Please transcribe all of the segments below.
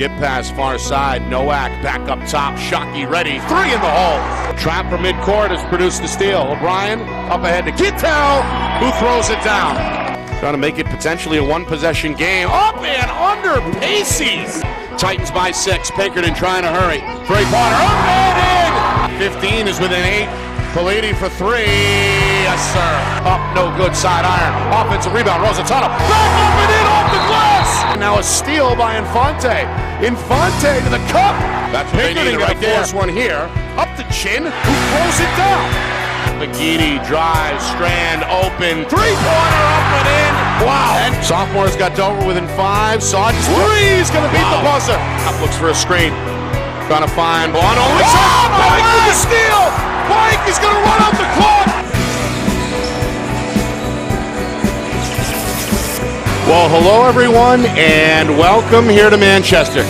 Skip pass far side. Nowak back up top. Shockey ready. 3 in the hole. Trapper midcourt has produced the steal. O'Brien up ahead to Kittel, who throws it down. Trying to make it potentially a one-possession game. Up and under Pacey's. Titans by 6. Pinkerton trying to hurry. Trey Potter up and in. 15 is within 8. Politi for 3. Yes, sir. Up, no good. Side iron. Offensive rebound. Rosatana. Back up and in off the glass. Now a steal by Infante. Infante to the cup. That's Pinkerton right there. Force one here. Up the chin. Who throws it down? McGeady drives. Strand open. Three-pointer up and in. Wow. And sophomore's got Dover within 5. Sodge 3 is going to beat the buzzer. Up looks for a screen. Trying to find Bono. Mike with the steal. Mike is going to run out the clock. Well, hello everyone, and welcome here to Manchester.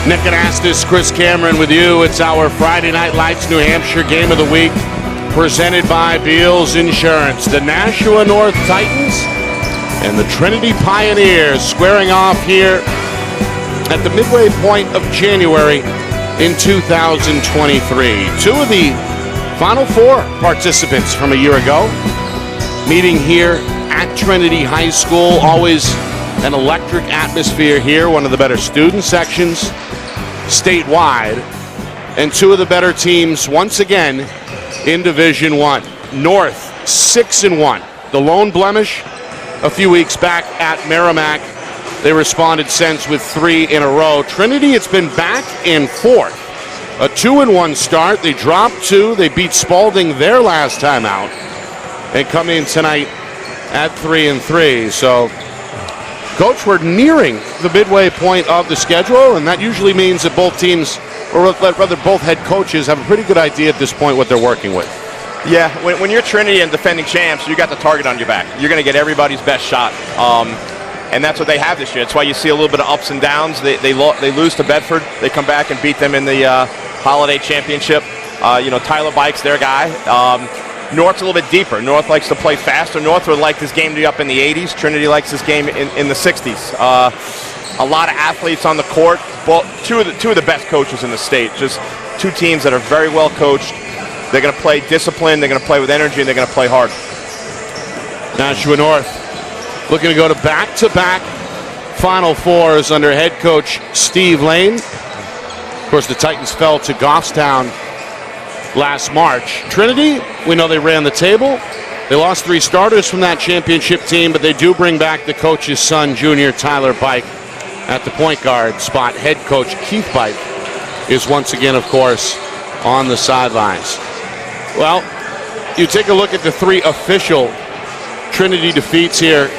Nick Anastas, Chris Cameron with you. It's our Friday Night Lights New Hampshire Game of the Week, presented by Beals Insurance. The Nashua North Titans and the Trinity Pioneers squaring off here at the midway point of January in 2023. Two of the Final Four participants from a year ago meeting here at Trinity High School. Always an electric atmosphere here, one of the better student sections statewide, and two of the better teams once again in Division I. North 6-1. The lone blemish a few weeks back at Merrimack. They responded since with 3 in a row. Trinity, it's been back and forth. A 2-1 start. They dropped 2. They beat Spalding their last time out and come in tonight at 3-3. So, Coach, we're nearing the midway point of the schedule, and that usually means that both teams, or rather both head coaches, have a pretty good idea at this point what they're working with. Yeah, when you're Trinity and defending champs, you got the target on your back. You're going to get everybody's best shot. And that's what they have this year. That's why you see a little bit of ups and downs. They lose to Bedford. They come back and beat them in the Holiday Championship. Tyler Bike's their guy. North's a little bit deeper. North likes to play faster. North would like this game to be up in the 80s. Trinity likes this game in the 60s. A lot of athletes on the court. Two of the best coaches in the state. Just two teams that are very well coached. They're going to play disciplined. They're going to play with energy, and they're going to play hard. Nashua North looking to go to back-to-back Final Fours under head coach Steve Lane. Of course, the Titans fell to Goffstown last March. Trinity, we know they ran the table. They lost 3 starters from that championship team, but they do bring back the coach's son, junior Tyler Bike, at the point guard spot. Head coach Keith Bike is once again, of course, on the sidelines. Well, you take a look at the 3 official Trinity defeats here.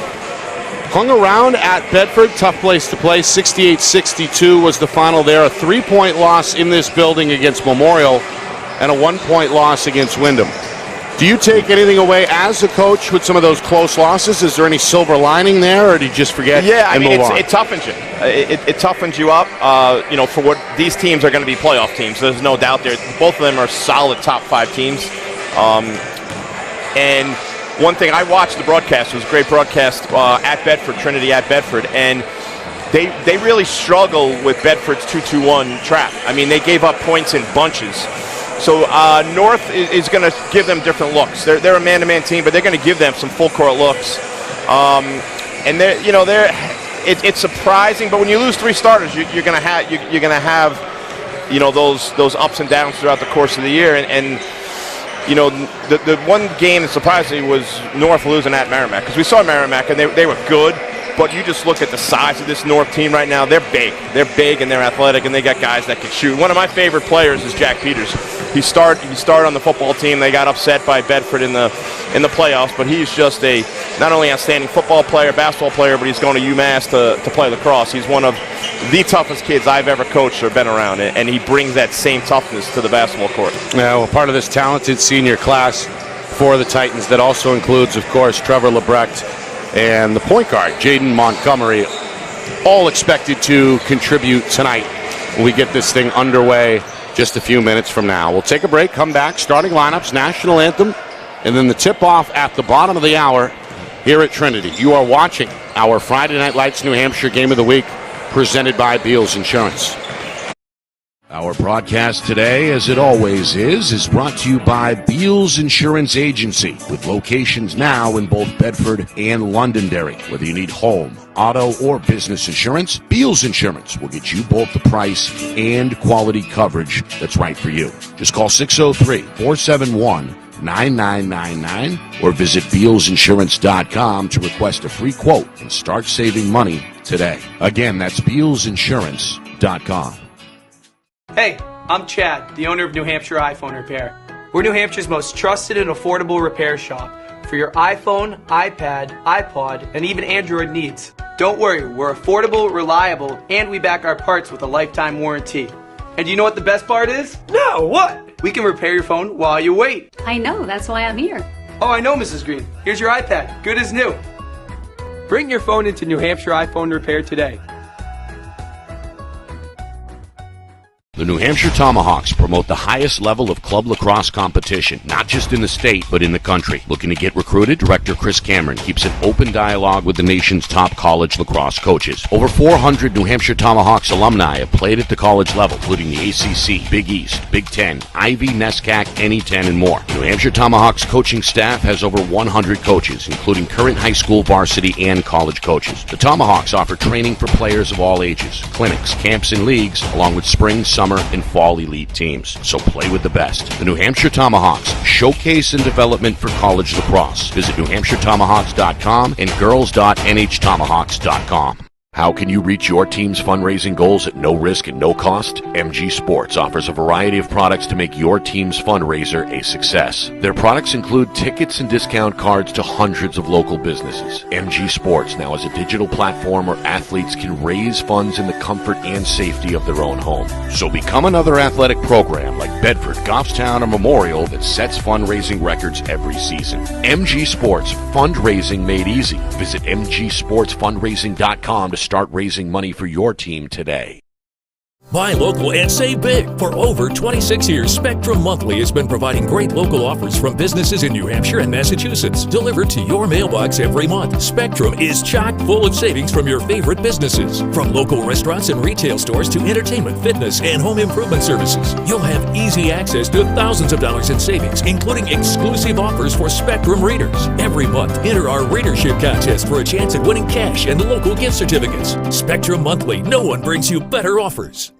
Hung around at Bedford, tough place to play. 68-62 was the final there. A 3-point loss in this building against Memorial and a 1-point loss against Wyndham. Do you take anything away as a coach with some of those close losses? Is there any silver lining there, or do you just forget? Yeah, I mean, it toughens you. It toughens you up, for what these teams are going to be playoff teams. There's no doubt there. Both of them are solid top 5 teams. And one thing, I watched the broadcast. It was a great broadcast at Bedford, Trinity at Bedford, and they really struggle with Bedford's 2-2-1 trap. I mean, they gave up points in bunches. So North is going to give them different looks. They're a man-to-man team, but they're going to give them some full-court looks. And it's surprising, but when you lose 3 starters, you're going to have those ups and downs throughout the course of the year. And the one game that surprised me was North losing at Merrimack, because we saw Merrimack and they were good. But you just look at the size of this North team right now. They're big. They're big and they're athletic, and they got guys that can shoot. One of my favorite players is Jack Peters. He started on the football team. They got upset by Bedford in the playoffs, but he's just a not only outstanding football player, basketball player, but he's going to UMass to play lacrosse. He's one of the toughest kids I've ever coached or been around, and he brings that same toughness to the basketball court. Yeah, well, part of this talented senior class for the Titans that also includes, of course, Trevor Lebrecht and the point guard, Jaden Montgomery, all expected to contribute tonight when we get this thing underway just a few minutes from now. We'll take a break, come back, starting lineups, national anthem, and then the tip-off at the bottom of the hour here at Trinity. You are watching our Friday Night Lights New Hampshire Game of the Week, presented by Beals Insurance. Our broadcast today, as it always is brought to you by Beals Insurance Agency, with locations now in both Bedford and Londonderry. Whether you need home, auto, or business insurance, Beals Insurance will get you both the price and quality coverage that's right for you. Just call 603-471-9999 or visit BealsInsurance.com to request a free quote and start saving money today. Again, that's BealsInsurance.com. Hey, I'm Chad, the owner of New Hampshire iPhone Repair. We're New Hampshire's most trusted and affordable repair shop for your iPhone, iPad, iPod, and even Android needs. Don't worry, we're affordable, reliable, and we back our parts with a lifetime warranty. And you know what the best part is? No, what? We can repair your phone while you wait. I know, that's why I'm here. Oh, I know, Mrs. Green. Here's your iPad, good as new. Bring your phone into New Hampshire iPhone Repair today. The New Hampshire Tomahawks promote the highest level of club lacrosse competition, not just in the state, but in the country. Looking to get recruited? Director Chris Cameron keeps an open dialogue with the nation's top college lacrosse coaches. Over 400 New Hampshire Tomahawks alumni have played at the college level, including the ACC, Big East, Big Ten, Ivy, NESCAC, NE10, and more. The New Hampshire Tomahawks coaching staff has over 100 coaches, including current high school, varsity, and college coaches. The Tomahawks offer training for players of all ages, clinics, camps, and leagues, along with spring, summer, and fall elite teams. So play with the best. The New Hampshire Tomahawks, showcase and development for college lacrosse. Visit NewHampshireTomahawks.com and girls.nhtomahawks.com. How can you reach your team's fundraising goals at no risk and no cost? MG Sports offers a variety of products to make your team's fundraiser a success. Their products include tickets and discount cards to hundreds of local businesses. MG Sports now has a digital platform where athletes can raise funds in the comfort and safety of their own home. So become another athletic program like Bedford, Goffstown, or Memorial that sets fundraising records every season. MG Sports, fundraising made easy. Visit mgsportsfundraising.com to start raising money for your team today. Buy local and save big. For over 26 years, Spectrum Monthly has been providing great local offers from businesses in New Hampshire and Massachusetts, delivered to your mailbox every month. Spectrum is chock full of savings from your favorite businesses. From local restaurants and retail stores to entertainment, fitness, and home improvement services. You'll have easy access to thousands of dollars in savings, including exclusive offers for Spectrum readers. Every month, enter our readership contest for a chance at winning cash and local gift certificates. Spectrum Monthly, no one brings you better offers.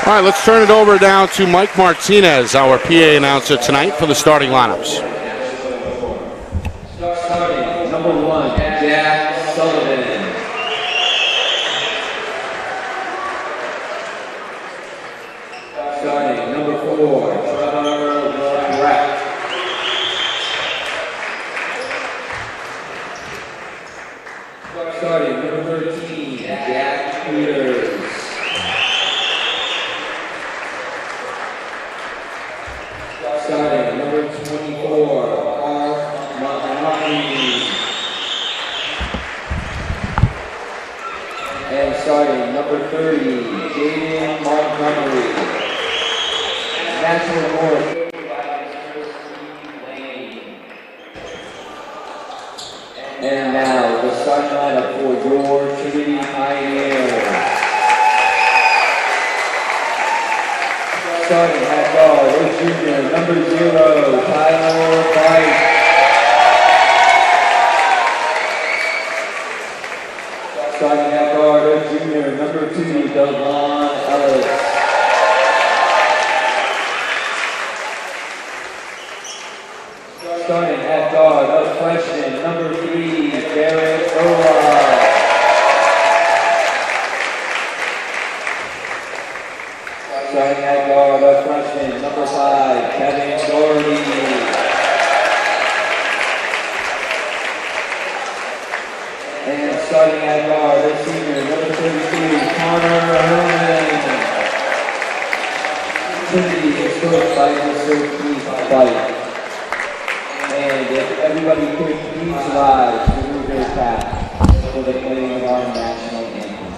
All right, let's turn it over now to Mike Martinez, our PA announcer tonight, for the starting lineups. Starting, number 1, Jack Sullivan. Starting, number 4, Trevor Brack. Starting, number 13, Jack Peters. Starting, number 24, Mark Montgomery. And starting, number 30, Jaden Montgomery. National North. And now, the starting lineup for your Trinity Pioneers. Starting at guard, a junior, number 0, Tyler White. Starting at guard, a junior, number 2, Devon Ellis. Starting at guard, a freshman, number 3, Garrett Ola. Starting at guard, a freshman, number 5, Kevin Doherty. And starting at guard, a senior, number 32, Connor Herman. Trinity is coached by Mr. Keith White. And if everybody could please rise to move their path for the playing of our national anthem.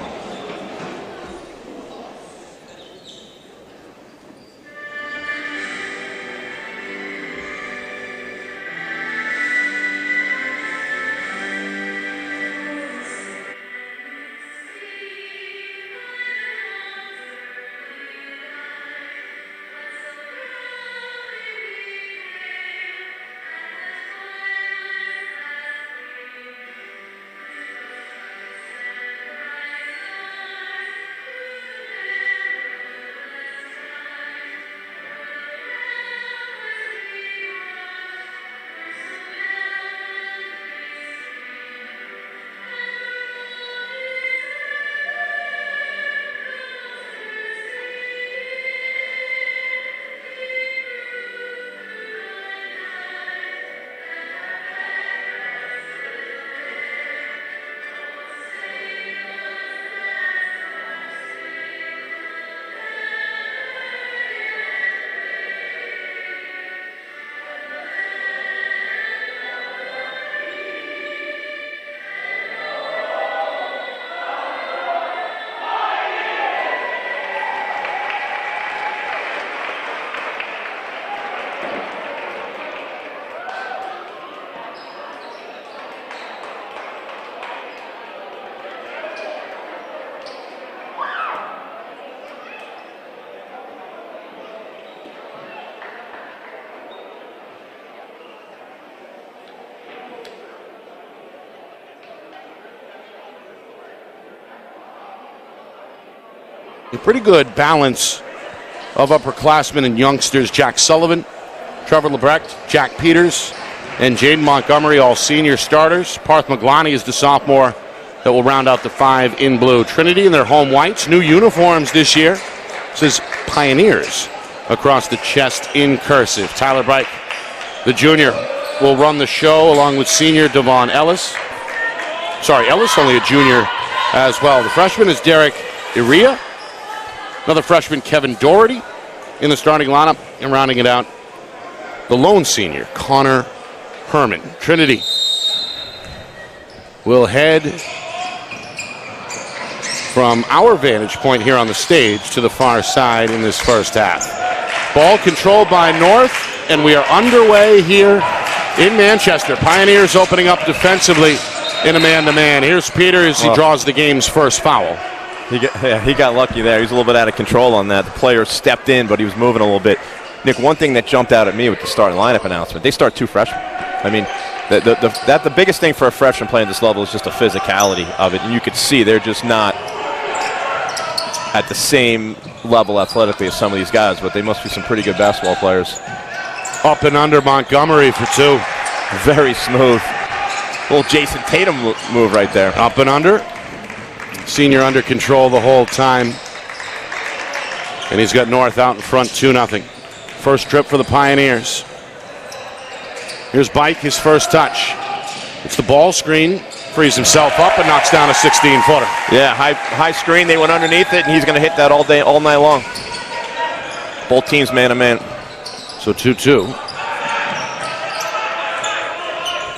A pretty good balance of upperclassmen and youngsters. Jack Sullivan, Trevor Lebrecht, Jack Peters, and Jaden Montgomery, all senior starters. Parth Maglani is the sophomore that will round out the 5 in blue. Trinity in their home whites. New uniforms this year. It says Pioneers across the chest in cursive. Tyler Bike, the junior, will run the show along with senior Devon Ellis. Sorry, Ellis only a junior as well. The freshman is Derek Iria. Another freshman, Kevin Doherty, in the starting lineup. And rounding it out, the lone senior, Connor Herman. Trinity will head from our vantage point here on the stage to the far side in this first half. Ball controlled by North, and we are underway here in Manchester. Pioneers opening up defensively in a man-to-man. Here's Peters. He draws the game's first foul. He got lucky there. He was a little bit out of control on that. The player stepped in, but he was moving a little bit. Nick, one thing that jumped out at me with the starting lineup announcement, they start 2 freshmen. I mean, the biggest thing for a freshman playing this level is just the physicality of it. And you could see they're just not at the same level athletically as some of these guys, but they must be some pretty good basketball players. Up and under Montgomery for 2. Very smooth. Little Jason Tatum move right there. Up and under. Senior under control the whole time. And he's got North out in front 2-0. First trip for the Pioneers. Here's Bike, his first touch. It's the ball screen. Frees himself up and knocks down a 16-footer. Yeah, high screen. They went underneath it, and he's going to hit that all night long. Both teams man-to-man. So 2-2.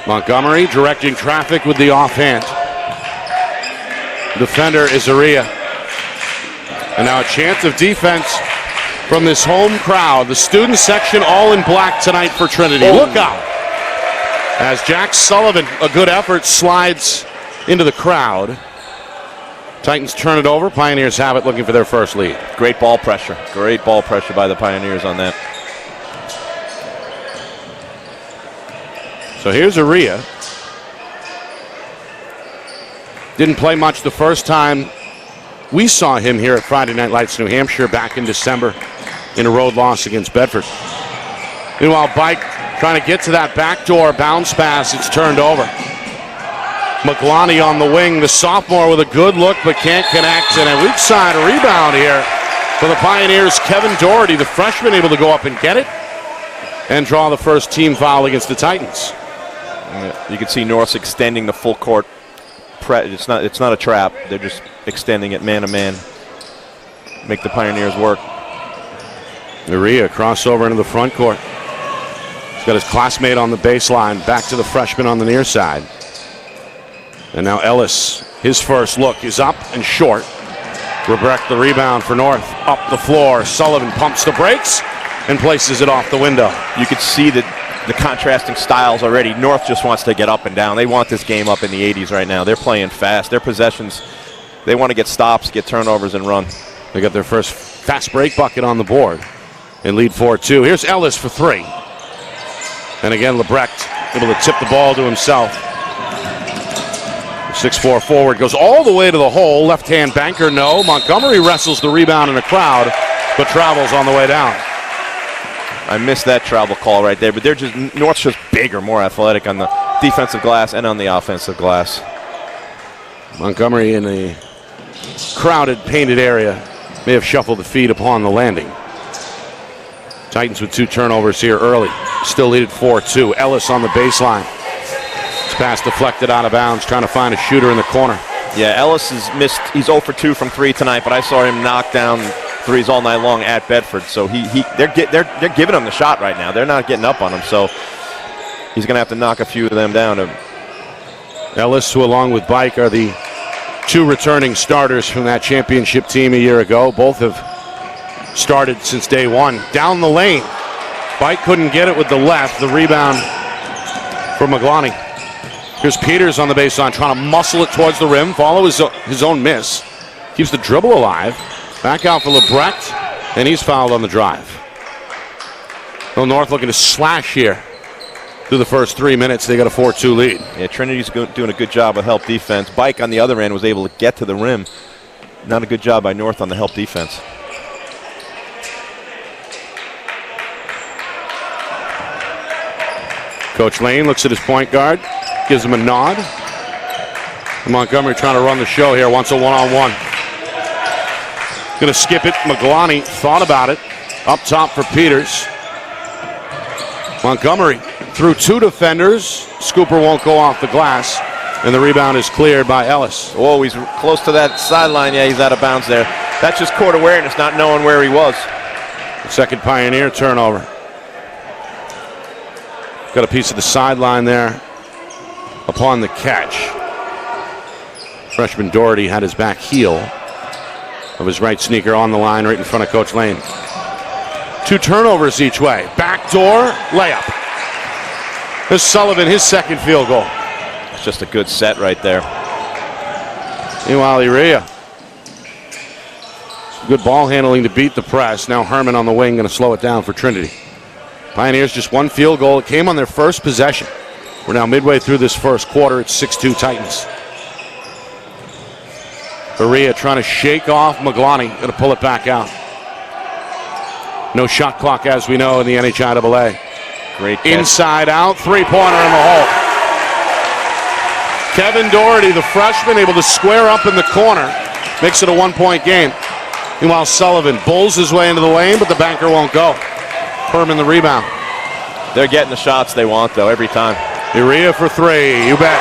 Montgomery directing traffic with the offhand. Defender is Aria. And now a chance of defense from this home crowd. The student section all in black tonight for Trinity. Look out. As Jack Sullivan, a good effort, slides into the crowd. Titans turn it over. Pioneers have it, looking for their first lead. Great ball pressure. Great ball pressure by the Pioneers on that. So here's Aria. Didn't play much the first time we saw him here at Friday Night Lights, New Hampshire, back in December in a road loss against Bedford. Meanwhile, Bike trying to get to that backdoor bounce pass. It's turned over. Maglani on the wing, the sophomore with a good look but can't connect. And a weak side rebound here for the Pioneers. Kevin Doherty, the freshman, able to go up and get it and draw the first team foul against the Titans. You can see North's extending the full court. It's not a trap. They're just extending it man-to-man. Make the Pioneers work. Maria crossover into the front court. He's got his classmate on the baseline. Back to the freshman on the near side. And now Ellis, his first look is up and short. Rebrecht the rebound for North. Up the floor. Sullivan pumps the brakes and places it off the window. You could see the contrasting styles already. North just wants to get up and down. They want this game up in the 80s right now. They're playing fast. Their possessions, they want to get stops, get turnovers, and run. They got their first fast break bucket on the board and lead 4-2. Here's Ellis for 3. And again, Lebrecht able to tip the ball to himself. 6'4" forward goes all the way to the hole. Left-hand banker, no. Montgomery wrestles the rebound in a crowd, but travels on the way down. I missed that travel call right there, but North's just bigger, more athletic on the defensive glass and on the offensive glass. Montgomery in a crowded, painted area may have shuffled the feet upon the landing. Titans with 2 turnovers here early. Still lead at 4-2. Ellis on the baseline. His pass deflected out of bounds, trying to find a shooter in the corner. Yeah, Ellis has missed. He's 0 for 2 from 3 tonight, but I saw him knock down threes all night long at Bedford. So they're giving him the shot right now. They're not getting up on him. So he's going to have to knock a few of them down. Ellis, who along with Bike are the 2 returning starters from that championship team a year ago. Both have started since day one. Down the lane. Bike couldn't get it with the left. The rebound for Maglani. Here's Peters on the baseline trying to muscle it towards the rim. Follow his own miss. Keeps the dribble alive. Back out for Lebrecht. And he's fouled on the drive. Well, North looking to slash here. Through the first 3 minutes, they got a 4-2 lead. Yeah, Trinity's doing a good job of help defense. Bike on the other end was able to get to the rim Not a good job by North on the help defense. Coach Lane looks at his point guard, gives him a nod. Montgomery trying to run the show here, wants a one-on-one. Going to skip it. Maglani thought about it. Up top for Peters. Montgomery through 2 defenders. Scooper won't go off the glass. And the rebound is cleared by Ellis. Whoa, he's close to that sideline. Yeah, he's out of bounds there. That's just court awareness, not knowing where he was. The second Pioneer turnover. Got a piece of the sideline there upon the catch. Freshman Doherty had his back heel of his right sneaker on the line right in front of Coach Lane. 2 turnovers each way. Backdoor layup. Here's Sullivan, his second field goal. It's just a good set right there. Meanwhile, Iria. Good ball handling to beat the press. Now Herman on the wing going to slow it down for Trinity. Pioneers just 1 field goal. It came on their first possession. We're now midway through this first quarter. It's 6-2 Titans. Iria trying to shake off Maglani. Going to pull it back out. No shot clock, as we know, in the NHIAA. Great catch. Inside out, 3-pointer in the hole. Kevin Doherty, the freshman, able to square up in the corner. Makes it a 1-point game. Meanwhile, Sullivan bulls his way into the lane, but the banker won't go. Herman the rebound. They're getting the shots they want, though, every time. Iria for 3, you bet.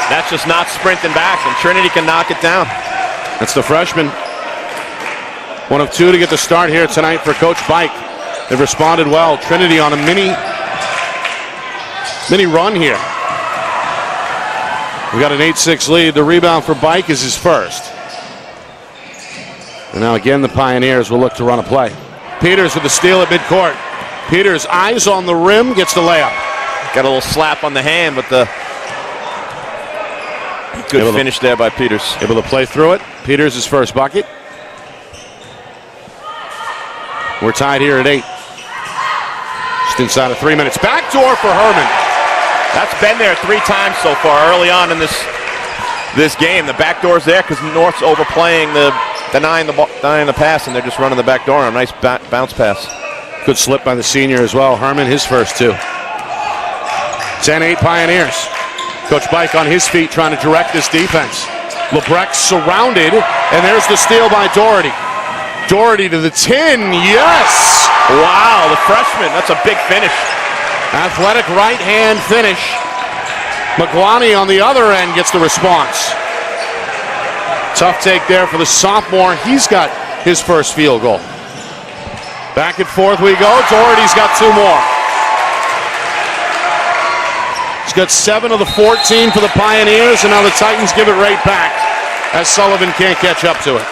That's just not sprinting back, and Trinity can knock it down. That's the freshman. 1 of 2 to get the start here tonight for Coach Bike. They've responded well. Trinity on a mini run here. We got an 8-6 lead. The rebound for Bike is his first. And now again, the Pioneers will look to run a play. Peters with the steal at midcourt. Peters, eyes on the rim, gets the layup. Got a little slap on the hand, but the good finish there by Peters. Able to play through it. Peters, his first bucket. We're tied here at 8. Just inside of 3 minutes. Backdoor for Herman. That's been there 3 times so far early on in this game. The backdoor's there because North's overplaying denying the pass, and they're just running the back door on a nice bounce pass. Good slip by the senior as well. Herman, his first 2. 10-8 Pioneers. Coach Bike on his feet trying to direct this defense. LeBrecq surrounded, and there's the steal by Doherty. Doherty to the 10, yes! Wow, the freshman, that's a big finish. Athletic right-hand finish. Maglani on the other end gets the response. Tough take there for the sophomore. He's got his first field goal. Back and forth we go. Doherty's got 2 more. He's got 7 of the 14 for the Pioneers, and now the Titans give it right back as Sullivan can't catch up to it.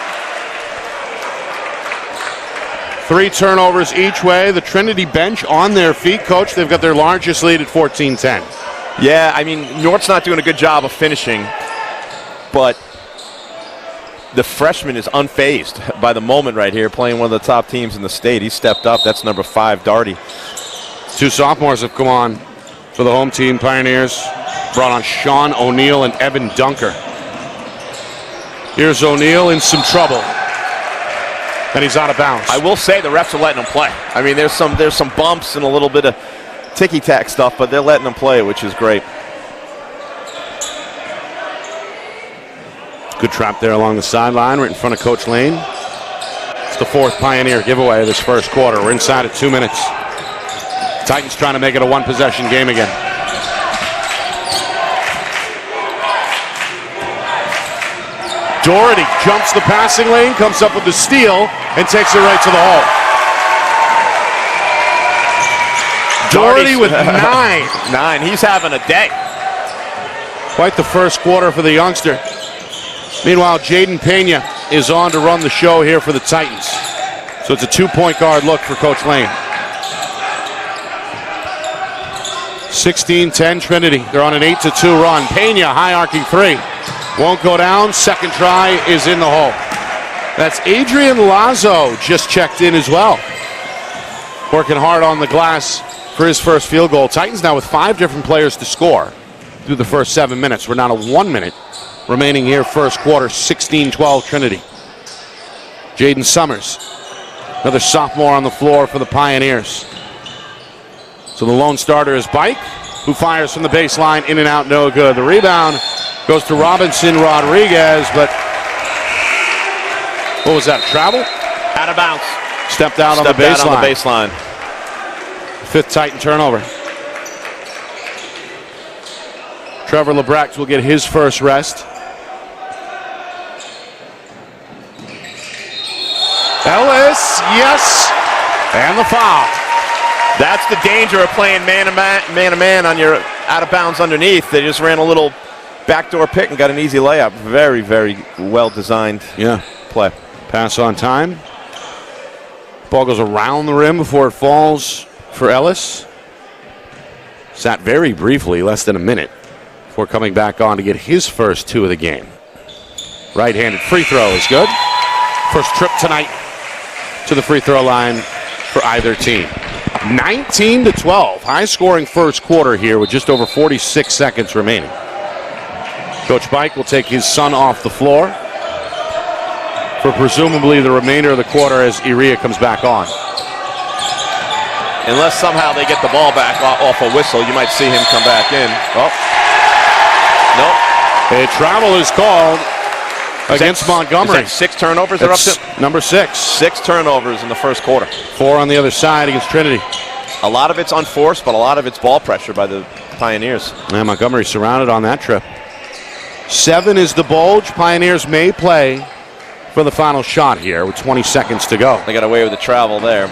3 turnovers each way. The Trinity bench on their feet. Coach, they've got their largest lead at 14-10. Yeah, I mean, North's not doing a good job of finishing, but the freshman is unfazed by the moment right here, playing one of the top teams in the state. He stepped up. That's number 5, Doherty. 2 sophomores have come on for the home team. Pioneers brought on Sean O'Neill and Evan Dunker. Here's O'Neill in some trouble. And he's out of bounds. I will say the refs are letting him play. I mean, there's some bumps and a little bit of ticky-tack stuff, but they're letting him play, which is great. Good trap there along the sideline, right in front of Coach Lane. It's the 4th Pioneer giveaway of this first quarter. We're inside at 2 minutes. Titans trying to make it a 1-possession game again. Doherty jumps the passing lane, comes up with the steal, and takes it right to the hole. Doherty with 9. 9. He's having a day. Quite the first quarter for the youngster. Meanwhile, Jaden Pena is on to run the show here for the Titans. So it's a 2-point guard look for Coach Lane. 16-10 Trinity. They're on an 8-2 run. Pena, high arcing 3. Won't go down. Second try is in the hole. That's Adrian Lazo just checked in as well. Working hard on the glass for his first field goal. Titans now with 5 different players to score through the first 7 minutes. We're down to 1 minute remaining here, first quarter, 16-12 Trinity. Jaden Summers, another sophomore on the floor for the Pioneers. So the lone starter is Bike, who fires from the baseline, in and out, no good. The rebound goes to Robinson Rodriguez, but what was that, travel? Out of bounds. Stepped out on the baseline. Fifth Titan turnover. Trevor Lebrecht will get his first rest. Ellis, yes, and the foul. That's the danger of playing man-to-man on your out-of-bounds underneath. They just ran a little backdoor pick and got an easy layup. Very, very well-designed play. Pass on time. Ball goes around the rim before it falls for Ellis. Sat very briefly, less than a minute, before coming back on to get his first 2 of the game. Right-handed free throw is good. First trip tonight to the free throw line for either team. 19-12. High-scoring first quarter here with just over 46 seconds remaining. Coach Bike will take his son off the floor for presumably the remainder of the quarter as Iria comes back on. Unless somehow they get the ball back off a whistle, you might see him come back in. Oh. Nope. A travel is called against Montgomery. Is that 6 turnovers they're up to? Number 6. 6 turnovers in the first quarter. 4 on the other side against Trinity. A lot of it's unforced, but a lot of it's ball pressure by the Pioneers. And Montgomery surrounded on that trip. 7 is the bulge. Pioneers may play for the final shot here with 20 seconds to go. They got away with the travel there.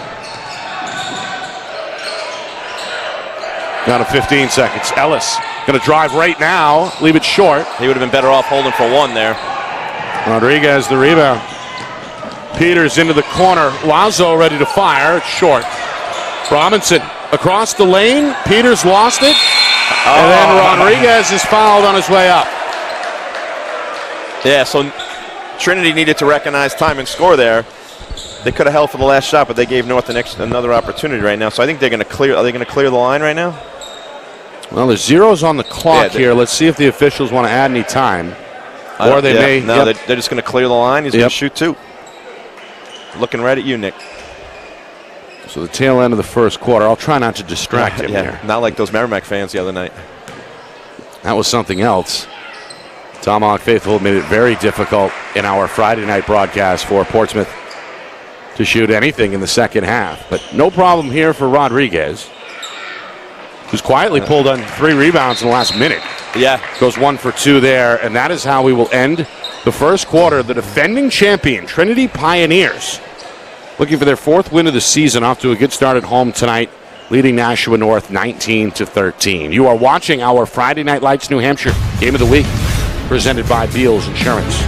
Down to 15 seconds. Ellis going to drive right now, leave it short. He would have been better off holding for 1 there. Rodriguez the rebound. Peters into the corner. Lazo ready to fire. It's short. Robinson across the lane. Peters lost it. And then Rodriguez is fouled on his way up. Yeah, so Trinity needed to recognize time and score there. They could have held for the last shot, but they gave North another opportunity right now. So I think they're going to clear. Are they going to clear the line right now? Well, there's zeros on the clock here. Let's see if the officials want to add any time. Or they may. No, they're just going to clear the line. He's going to shoot 2. Looking right at you, Nick. So the tail end of the first quarter. I'll try not to distract him here. Not like those Merrimack fans the other night. That was something else. Tomahawk Faithful made it very difficult in our Friday night broadcast for Portsmouth to shoot anything in the second half. But no problem here for Rodriguez, who's quietly pulled on 3 rebounds in the last minute. Yeah. Goes 1 for 2 there, and that is how we will end the first quarter. The defending champion, Trinity Pioneers, looking for their 4th win of the season, off to a good start at home tonight, leading Nashua North 19-13. You are watching our Friday Night Lights New Hampshire Game of the Week, presented by Beals Insurance.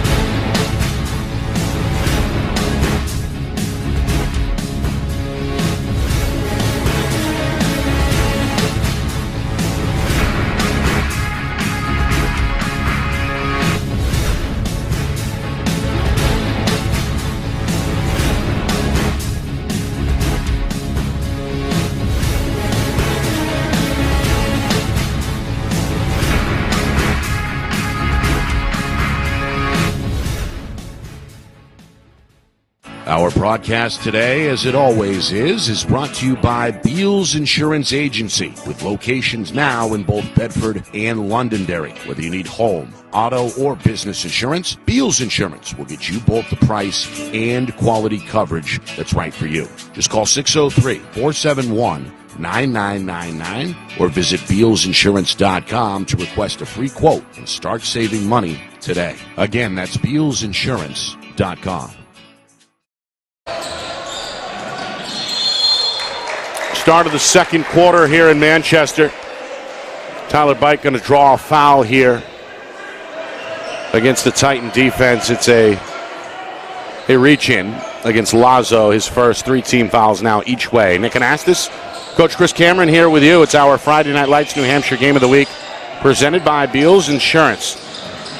Our broadcast today, as it always is brought to you by Beals Insurance Agency, with locations now in both Bedford and Londonderry. Whether you need home, auto, or business insurance, Beals Insurance will get you both the price and quality coverage that's right for you. Just call 603-471-9999 or visit BealsInsurance.com to request a free quote and start saving money today. Again, that's BealsInsurance.com. Start of the second quarter here in Manchester. Tyler Bike going to draw a foul here against the Titan defense. It's a reach-in against Lazo, his first 3 team fouls now each way. Nick Anastas, Coach Chris Cameron here with you. It's our Friday Night Lights New Hampshire Game of the Week, presented by Beals Insurance.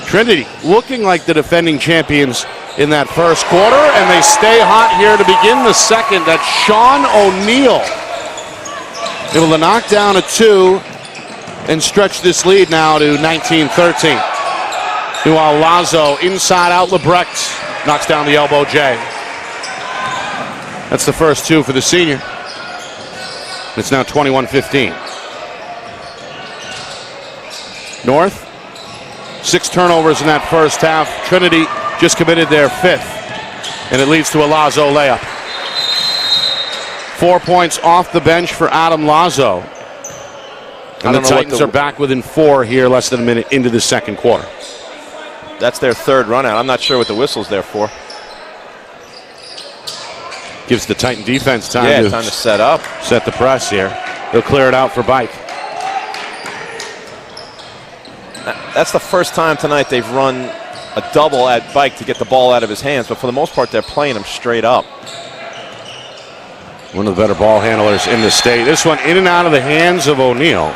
Trinity looking like the defending champions in that first quarter, and they stay hot here to begin the second. That's Sean O'Neill able to knock down a 2 and stretch this lead now to 19-13. Meanwhile, Lazo inside out. Lebrecht knocks down the elbow J. That's the first two for the senior. It's now 21-15. North, 6 turnovers in that first half. Trinity just committed their 5th, and it leads to a Lazo layup. 4 points off the bench for Adam Lazo. And the Titans are back within 4 here, less than a minute into the second quarter. That's their 3rd run out. I'm not sure what the whistle's there for. Gives the Titan defense time to set up. Set the press here. They'll clear it out for Bike. That's the first time tonight they've run a double at Bike to get the ball out of his hands, but for the most part they're playing him straight up. One of the better ball handlers in the state. This one in and out of the hands of O'Neal.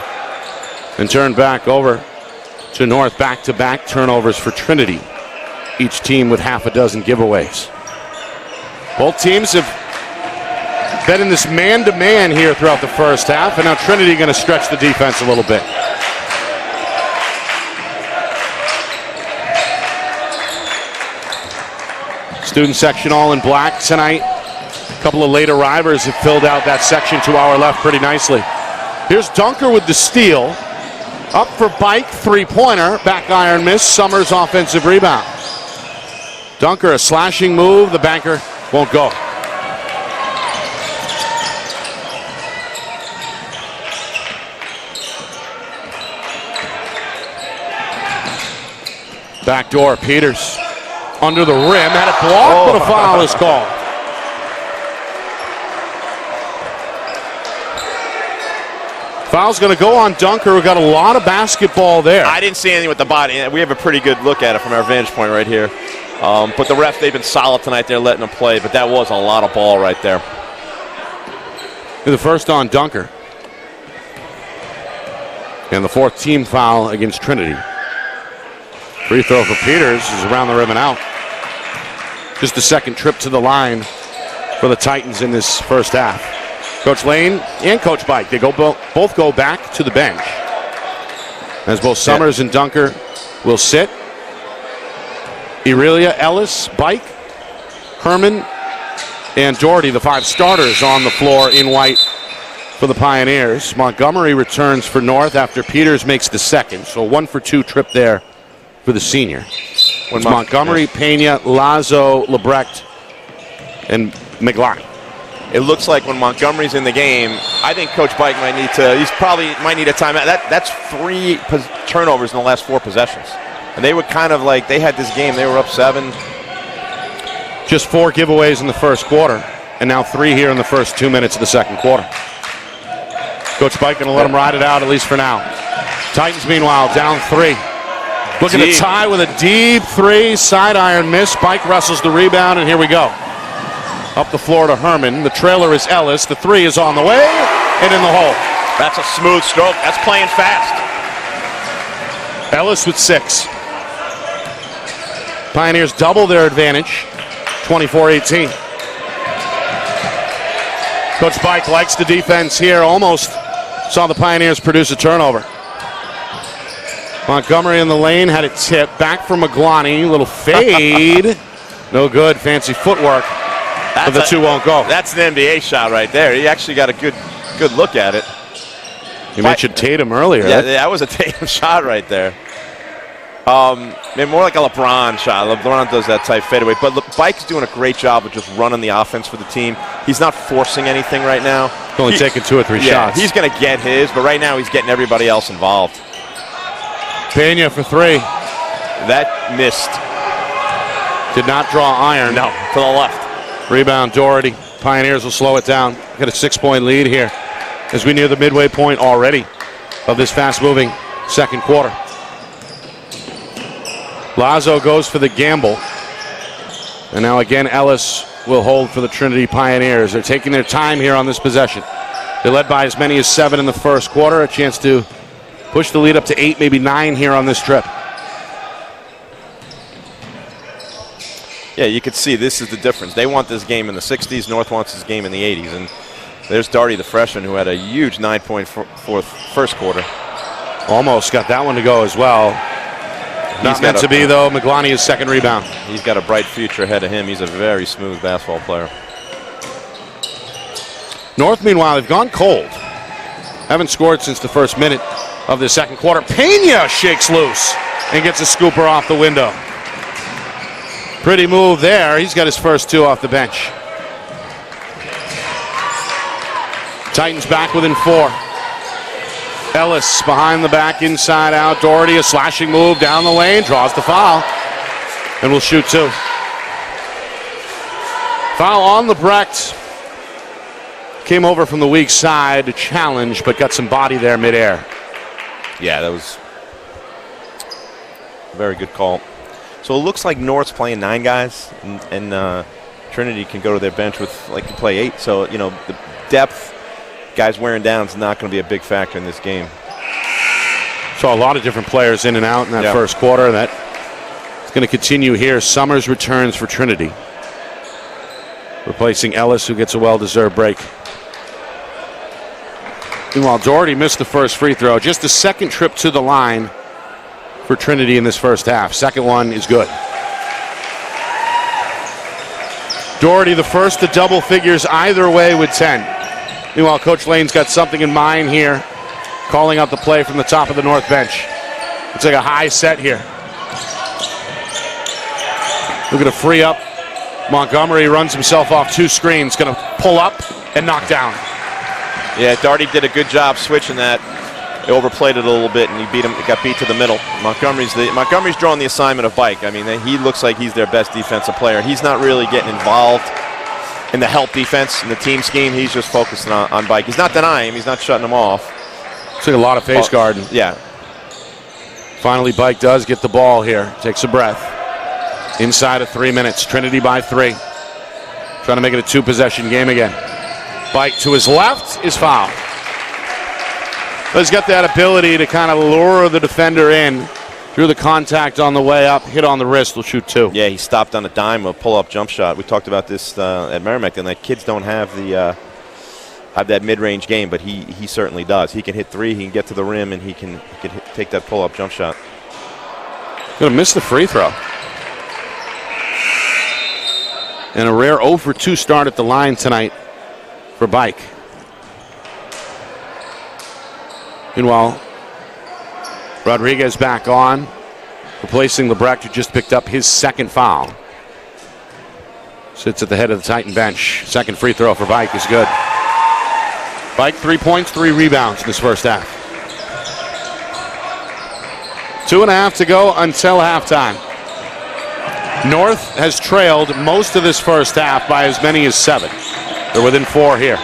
And turned back over to North. Back-to-back turnovers for Trinity. Each team with half a dozen giveaways. Both teams have been in this man-to-man here throughout the first half, and now Trinity going to stretch the defense a little bit. Student section all in black tonight. A couple of late arrivers have filled out that section to our left pretty nicely. Here's Dunker with the steal. Up for Bike, three-pointer. Back iron miss. Summers offensive rebound. Dunker, a slashing move. The banker won't go. Backdoor, Peters. Under the rim, had it blocked, but a foul is called. Foul's going to go on Dunker, who got a lot of basketball there. I didn't see anything with the body. We have a pretty good look at it from our vantage point right here. But the refs, they've been solid tonight. They're letting them play, but that was a lot of ball right there. The first on Dunker. And the 4th team foul against Trinity. Free throw for Peters is around the rim and out. Just the second trip to the line for the Titans in this first half. Coach Lane and Coach Bike, they both go back to the bench. As both Summers and Dunker will sit. Aurelia, Ellis, Bike, Herman, and Doherty, the 5 starters on the floor in white for the Pioneers. Montgomery returns for North after Peters makes the second. So 1-for-2 trip there for the senior. It's Montgomery, Pena, Lazo, Lebrecht, and McLaughlin. It looks like when Montgomery's in the game, I think Coach Bike might need a timeout. That's 3 turnovers in the last 4 possessions. And they were kind of like, they had this game, they were up 7. Just 4 giveaways in the first quarter, and now 3 here in the first 2 minutes of the second quarter. Coach Bike going to let them ride it out, at least for now. Titans, meanwhile, down 3. Looking to tie with a deep 3, side iron miss. Bike wrestles the rebound, and here we go. Up the floor to Herman. The trailer is Ellis. The 3 is on the way and in the hole. That's a smooth stroke. That's playing fast. Ellis with 6. Pioneers double their advantage, 24-18. Coach Bike likes the defense here. Almost saw the Pioneers produce a turnover. Montgomery in the lane, had it tipped. Back for McLaughlin. Little fade. No good. Fancy footwork. But the 2 won't go. That's an NBA shot right there. He actually got a good look at it. You mentioned Tatum earlier. Yeah, that was a Tatum shot right there. More like a LeBron shot. LeBron does that type fadeaway. But Bike's doing a great job of just running the offense for the team. He's not forcing anything right now. He's only taking 2 or 3 shots. He's going to get his, but right now he's getting everybody else involved. Pena for 3. That missed. Did not draw iron. No, to the left. Rebound, Doherty. Pioneers will slow it down. Got a 6-point lead here as we near the midway point already of this fast-moving second quarter. Lazo goes for the gamble. And now again, Ellis will hold for the Trinity Pioneers. They're taking their time here on this possession. They led by as many as 7 in the first quarter. A chance to push the lead up to 8, maybe 9 here on this trip. Yeah, you could see this is the difference. They want this game in the 60s. North wants this game in the 80s. And there's Doherty, the freshman, who had a huge 9-point first quarter. Almost got that one to go as well. Not meant to be, though. Maglani is second rebound. He's got a bright future ahead of him. He's a very smooth basketball player. North, meanwhile, they've gone cold. Haven't scored since the first minute of the second quarter. Pena shakes loose and gets a scooper off the window. Pretty move there. He's got his first 2 off the bench. Titans back within 4. Ellis behind the back, inside out. Doherty, a slashing move down the lane, draws the foul, and will shoot 2. Foul on Lebrecht. Came over from the weak side to challenge, but got some body there midair. Yeah, that was a very good call. So it looks like North's playing 9 guys, and Trinity can go to their bench with, like, to play 8. So, you know, the depth, guys wearing down, is not going to be a big factor in this game. Saw a lot of different players in and out in that first quarter. That is going to continue here. Summers returns for Trinity, replacing Ellis, who gets a well-deserved break. Meanwhile, Doherty missed the first free throw. Just the second trip to the line for Trinity in this first half. Second one is good. Doherty, the first to double figures either way with 10. Meanwhile, Coach Lane's got something in mind here, calling out the play from the top of the North bench. It's like a high set here. Looking to free up. Montgomery runs himself off 2 screens. Going to pull up and knock down. Yeah, Doherty did a good job switching that. He overplayed it a little bit, and he got beat to the middle. Montgomery's drawing the assignment of Bike. I mean, he looks like he's their best defensive player. He's not really getting involved in the help defense, in the team scheme. He's just focusing on Bike. He's not denying him. He's not shutting him off. It's like a lot of face guarding. Yeah. Finally, Bike does get the ball here. Takes a breath. Inside of 3 minutes. Trinity by 3. Trying to make it a 2-possession game again. Bike to his left is fouled. But he's got that ability to kind of lure the defender in. Drew the contact on the way up, hit on the wrist, will shoot 2. Yeah, he stopped on a dime, a pull-up jump shot. We talked about this at Merrimack, and that kids don't have that mid-range game, but he certainly does. He can hit 3, he can get to the rim, and he can take that pull-up jump shot. Going to miss the free throw. And a rare 0 for 2 start at the line tonight for Bike. Meanwhile, Rodriguez back on, replacing Lebrecht, who just picked up his second foul. Sits at the head of the Titan bench. Second free throw for Bike is good. Bike 3 points, 3 rebounds in this first half. 2.5 to go until halftime. North has trailed most of this first half by as many as 7. They're within 4 here.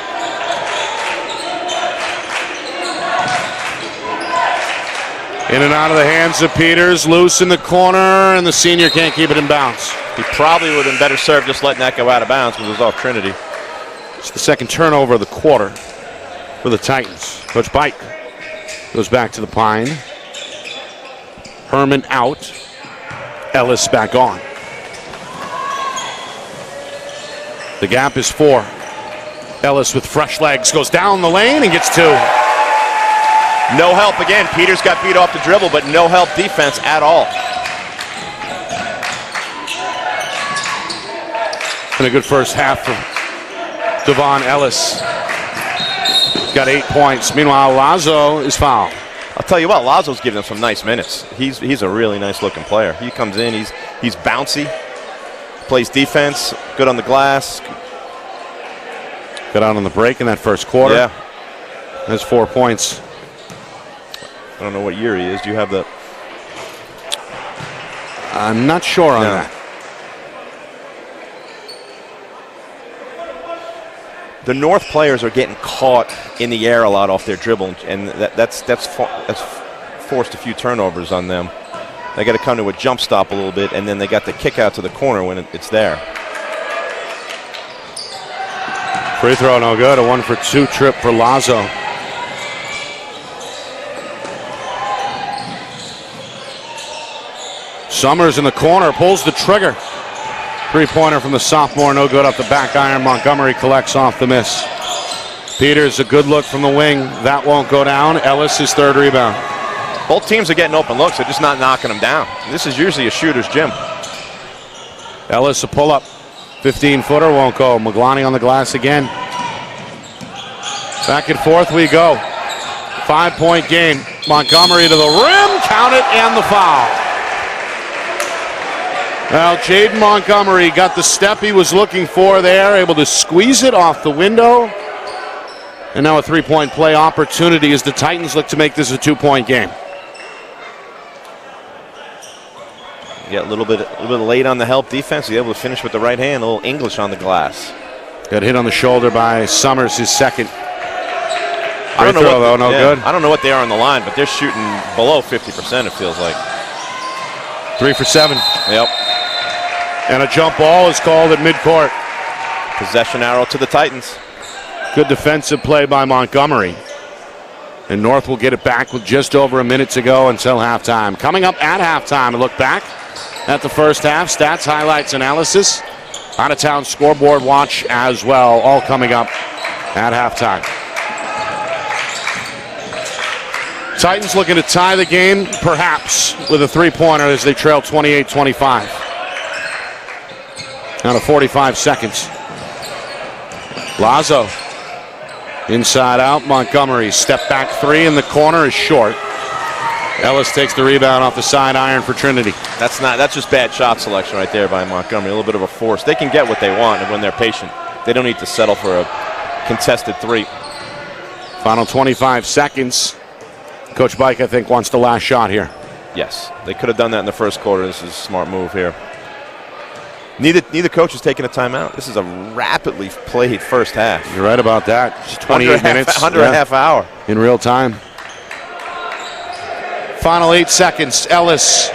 In and out of the hands of Peters, loose in the corner, and the senior can't keep it in bounds. He probably would have been better served just letting that go out of bounds because it was off Trinity. It's the second turnover of the quarter for the Titans. Coach Bike goes back to the Pine. Herman out. Ellis back on. The gap is 4. Ellis with fresh legs goes down the lane and gets 2. No help again. Peters got beat off the dribble, but no help defense at all. And a good first half for Devon Ellis. Got 8 points. Meanwhile, Lazo is fouled. I'll tell you what, Lazo's giving him some nice minutes. He's a really nice looking player. He comes in, he's bouncy, plays defense, good on the glass. Got out on the break in that first quarter. Yeah. Has 4 points. I don't know what year he is. Do you have the... I'm not sure on that. The North players are getting caught in the air a lot off their dribble, and that's forced a few turnovers on them. They got to come to a jump stop a little bit, and then they got the kick out to the corner when it's there. Free throw no good. A 1 for 2 trip for Lazo. Summers in the corner, pulls the trigger. 3-pointer from the sophomore, no good off the back iron. Montgomery collects off the miss. Peters, a good look from the wing. That won't go down. Ellis, his 3rd rebound. Both teams are getting open looks. They're just not knocking them down. This is usually a shooter's gym. Ellis, a pull-up. 15-footer won't go. Maglani on the glass again. Back and forth we go. 5-point game. Montgomery to the rim. Count it, and the foul. Well, Jaden Montgomery got the step he was looking for there, able to squeeze it off the window. And now a three-point play opportunity as the Titans look to make this a 2-point game. Yeah, a little bit late on the help defense. He's able to finish with the right hand. A little English on the glass. Got hit on the shoulder by Summers, his second. I don't know throw, though, no good. I don't know what they are on the line, but they're shooting below 50%, it feels like. 3 for 7. Yep. And a jump ball is called at midcourt. Possession arrow to the Titans. Good defensive play by Montgomery. And North will get it back with just over a minute to go until halftime. Coming up at halftime, a look back at the first half. Stats, highlights, analysis. Out-of-town scoreboard watch as well. All coming up at halftime. Titans looking to tie the game, perhaps, with a three-pointer as they trail 28-25. Out of 45 seconds. Lazo. Inside out, Montgomery. Step back three in the corner is short. Ellis takes the rebound off the side iron for Trinity. That's just bad shot selection right there by Montgomery. A little bit of a force. They can get what they want when they're patient. They don't need to settle for a contested three. Final 25 seconds. Coach Bike, I think, wants the last shot here. Yes, they could have done that in the first quarter. This is a smart move here. Neither coach is taking a timeout. This is a rapidly played first half. You're right about that. Just 28 minutes. Under a half hour. In real time. Final 8 seconds. Ellis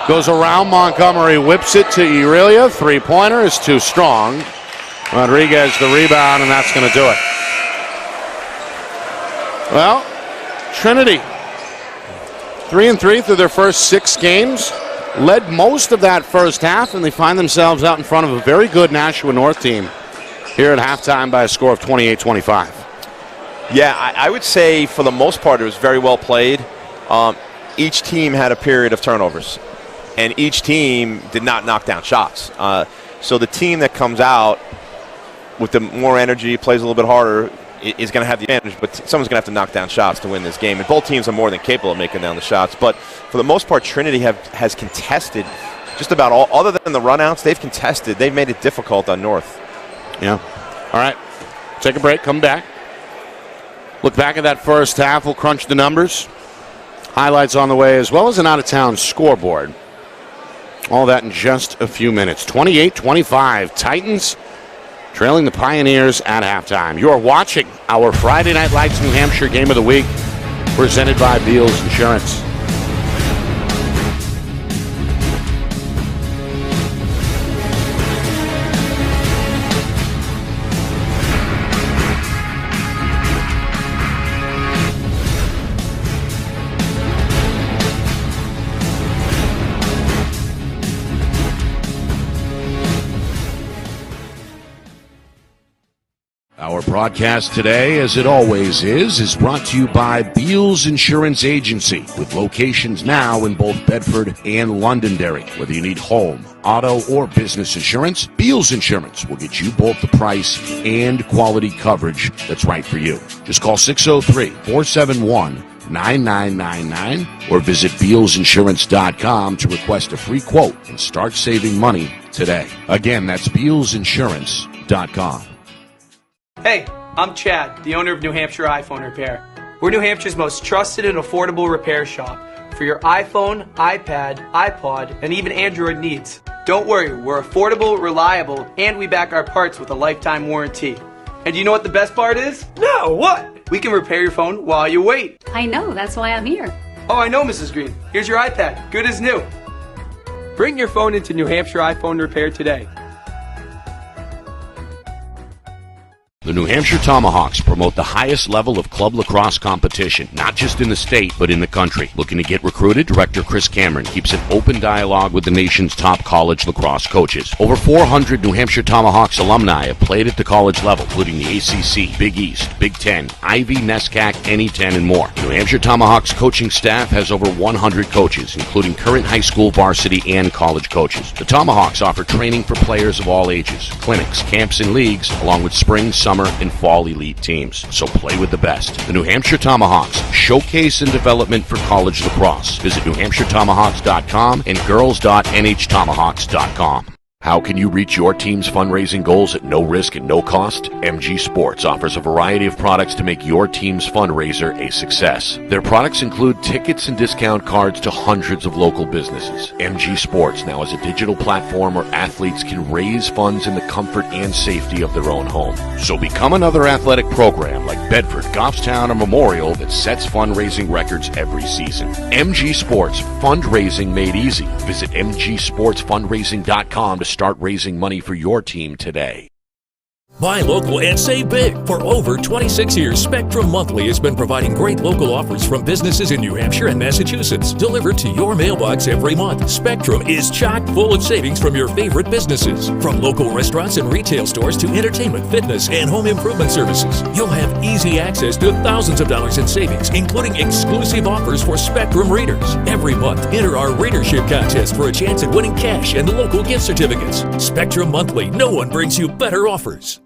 goes around Montgomery, whips it to Aurelia. Three-pointer is too strong. Rodriguez the rebound, and that's going to do it. Well, Trinity, 3-3 through their first 6 games. Led most of that first half, and they find themselves out in front of a very good Nashua North team here at halftime by a score of 28-25. Yeah, I would say for the most part it was very well played. Each team had a period of turnovers, and each team did not knock down shots. So the team that comes out with the more energy, plays a little bit harder, is going to have the advantage, but someone's going to have to knock down shots to win this game. And both teams are more than capable of making down the shots. But for the most part, Trinity has contested just about all, other than the runouts, they've contested. They've made it difficult on North. Yeah. All right. Take a break, come back. Look back at that first half. We'll crunch the numbers. Highlights on the way, as well as an out-of-town scoreboard. All that in just a few minutes. 28-25. Titans trailing the Pioneers at halftime. You are watching our Friday Night Lights New Hampshire Game of the Week, presented by Beals Insurance. Our broadcast today, as it always is brought to you by Beals Insurance Agency, with locations now in both Bedford and Londonderry. Whether you need home, auto, or business insurance, Beals Insurance will get you both the price and quality coverage that's right for you. Just call 603-471-9999 or visit BealsInsurance.com to request a free quote and start saving money today. Again, that's BealsInsurance.com. Hey, I'm Chad, the owner of New Hampshire iPhone Repair. We're New Hampshire's most trusted and affordable repair shop for your iPhone, iPad, iPod, and even Android needs. Don't worry, we're affordable, reliable, and we back our parts with a lifetime warranty. And you know what the best part is? No, what? We can repair your phone while you wait. I know, that's why I'm here. Oh, I know, Mrs. Green. Here's your iPad, good as new. Bring your phone into New Hampshire iPhone Repair today. The New Hampshire Tomahawks promote the highest level of club lacrosse competition, not just in the state, but in the country. Looking to get recruited? Director Chris Cameron keeps an open dialogue with the nation's top college lacrosse coaches. Over 400 New Hampshire Tomahawks alumni have played at the college level, including the ACC, Big East, Big Ten, Ivy, NESCAC, NE10, and more. New Hampshire Tomahawks coaching staff has over 100 coaches, including current high school, varsity, and college coaches. The Tomahawks offer training for players of all ages, clinics, camps, and leagues, along with spring, summer, and fall elite teams. So play with the best. The New Hampshire Tomahawks, showcase and development for college lacrosse. Visit NewHampshireTomahawks.com and girls.nhtomahawks.com. How can you reach your team's fundraising goals at no risk and no cost? MG Sports offers a variety of products to make your team's fundraiser a success. Their products include tickets and discount cards to hundreds of local businesses. MG Sports now has a digital platform where athletes can raise funds in the comfort and safety of their own home. So become another athletic program like Bedford, Goffstown, or Memorial that sets fundraising records every season. MG Sports, fundraising made easy. Visit mgsportsfundraising.com to start raising money for your team today. Buy local and save big. For over 26 years, Spectrum Monthly has been providing great local offers from businesses in New Hampshire and Massachusetts, delivered to your mailbox every month. Spectrum is chock full of savings from your favorite businesses. From local restaurants and retail stores to entertainment, fitness, and home improvement services. You'll have easy access to thousands of dollars in savings, including exclusive offers for Spectrum readers. Every month, enter our readership contest for a chance at winning cash and local gift certificates. Spectrum Monthly, no one brings you better offers.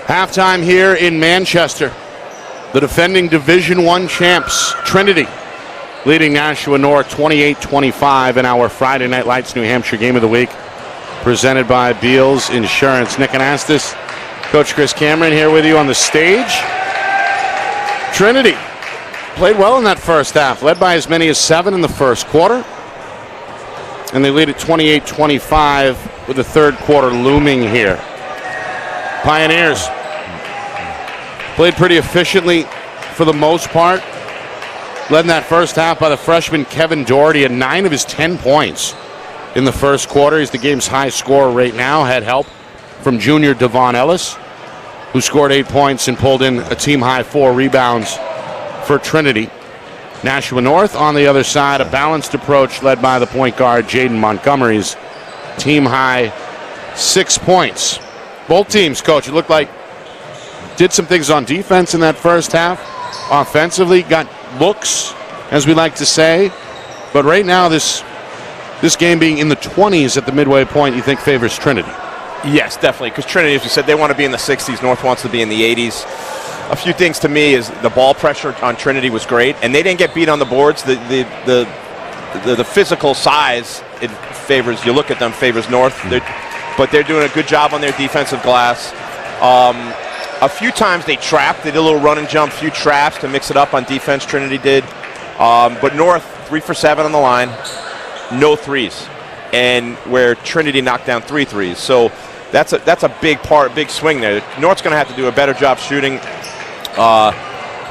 Halftime here in Manchester. The defending Division I champs, Trinity, leading Nashua North 28-25 in our Friday Night Lights New Hampshire Game of the Week, presented by Beals Insurance. Nick Anastas, Coach Chris Cameron here with you on the stage. Trinity played well in that first half, led by as many as 7 in the first quarter. And they lead at 28-25 with the third quarter looming here. Pioneers played pretty efficiently for the most part. Led in that first half by the freshman Kevin Doherty at 9 of his 10 points in the first quarter. He's the game's high scorer right now. Had help from junior Devon Ellis, who scored 8 points and pulled in a team-high 4 rebounds for Trinity. Nashua North on the other side, a balanced approach led by the point guard Jaden Montgomery's team-high 6 points. Both teams, Coach, it looked like did some things on defense in that first half. Offensively, got looks, as we like to say. But right now, this game being in the 20s at the midway point, you think favors Trinity? Yes, definitely, because Trinity, as you said, they want to be in the 60s. North wants to be in the 80s. A few things to me is the ball pressure on Trinity was great, and they didn't get beat on the boards. The physical size, it favors, you look at them, favors North. But they're doing a good job on their defensive glass. A few times they trapped. They did a little run and jump, few traps to mix it up on defense, Trinity did. But North, 3 for 7 on the line, no threes. And where Trinity knocked down 3 threes. So that's a big swing there. North's going to have to do a better job shooting.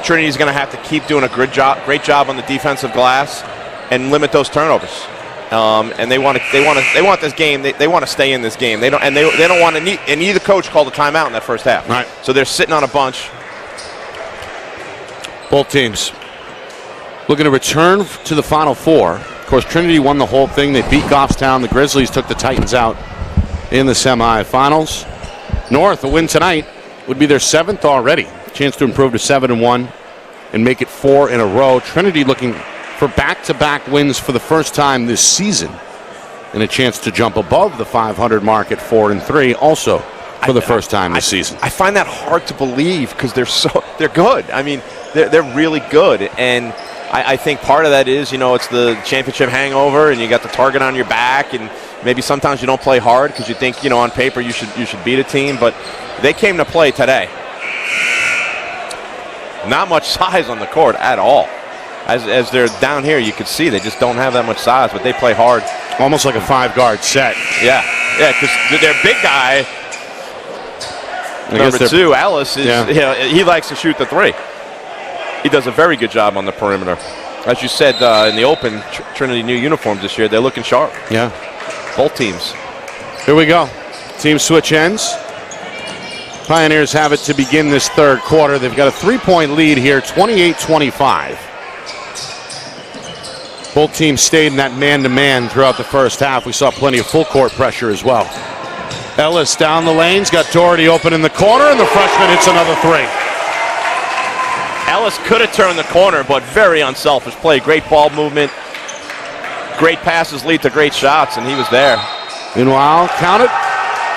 Trinity's going to have to keep doing a great job on the defensive glass and limit those turnovers. And they want this game. They want to stay in this game. They don't want to need. And neither coach called a timeout in that first half. Right. So they're sitting on a bunch. Both teams looking to return to the Final Four. Of course, Trinity won the whole thing. They beat Goffstown. The Grizzlies took the Titans out in the semifinals. North, a win tonight would be their 7th already. Chance to improve to 7-1 and make it 4 in a row. Trinity looking for back-to-back wins for the first time this season, and a chance to jump above the 500 mark at 4-3, also for the first time this season. I find that hard to believe because they're good. I mean, they're really good, and I think part of that is, it's the championship hangover, and you got the target on your back, and maybe sometimes you don't play hard because you think, on paper you should beat a team, but they came to play today. Not much size on the court at all. As they're down here, you can see they just don't have that much size, but they play hard. Almost like a 5-guard set. Yeah, because their big guy, number 2, Ellis, he likes to shoot the 3. He does a very good job on the perimeter. As you said in the open, Trinity new uniforms this year, they're looking sharp. Yeah. Both teams. Here we go. Team switch ends. Pioneers have it to begin this third quarter. They've got a 3-point lead here, 28-25. Both teams stayed in that man-to-man throughout the first half. We saw plenty of full-court pressure as well. Ellis down the lanes, got Doherty open in the corner, and the freshman hits another 3. Ellis could have turned the corner, but very unselfish play. Great ball movement. Great passes lead to great shots, and he was there. Meanwhile, count it.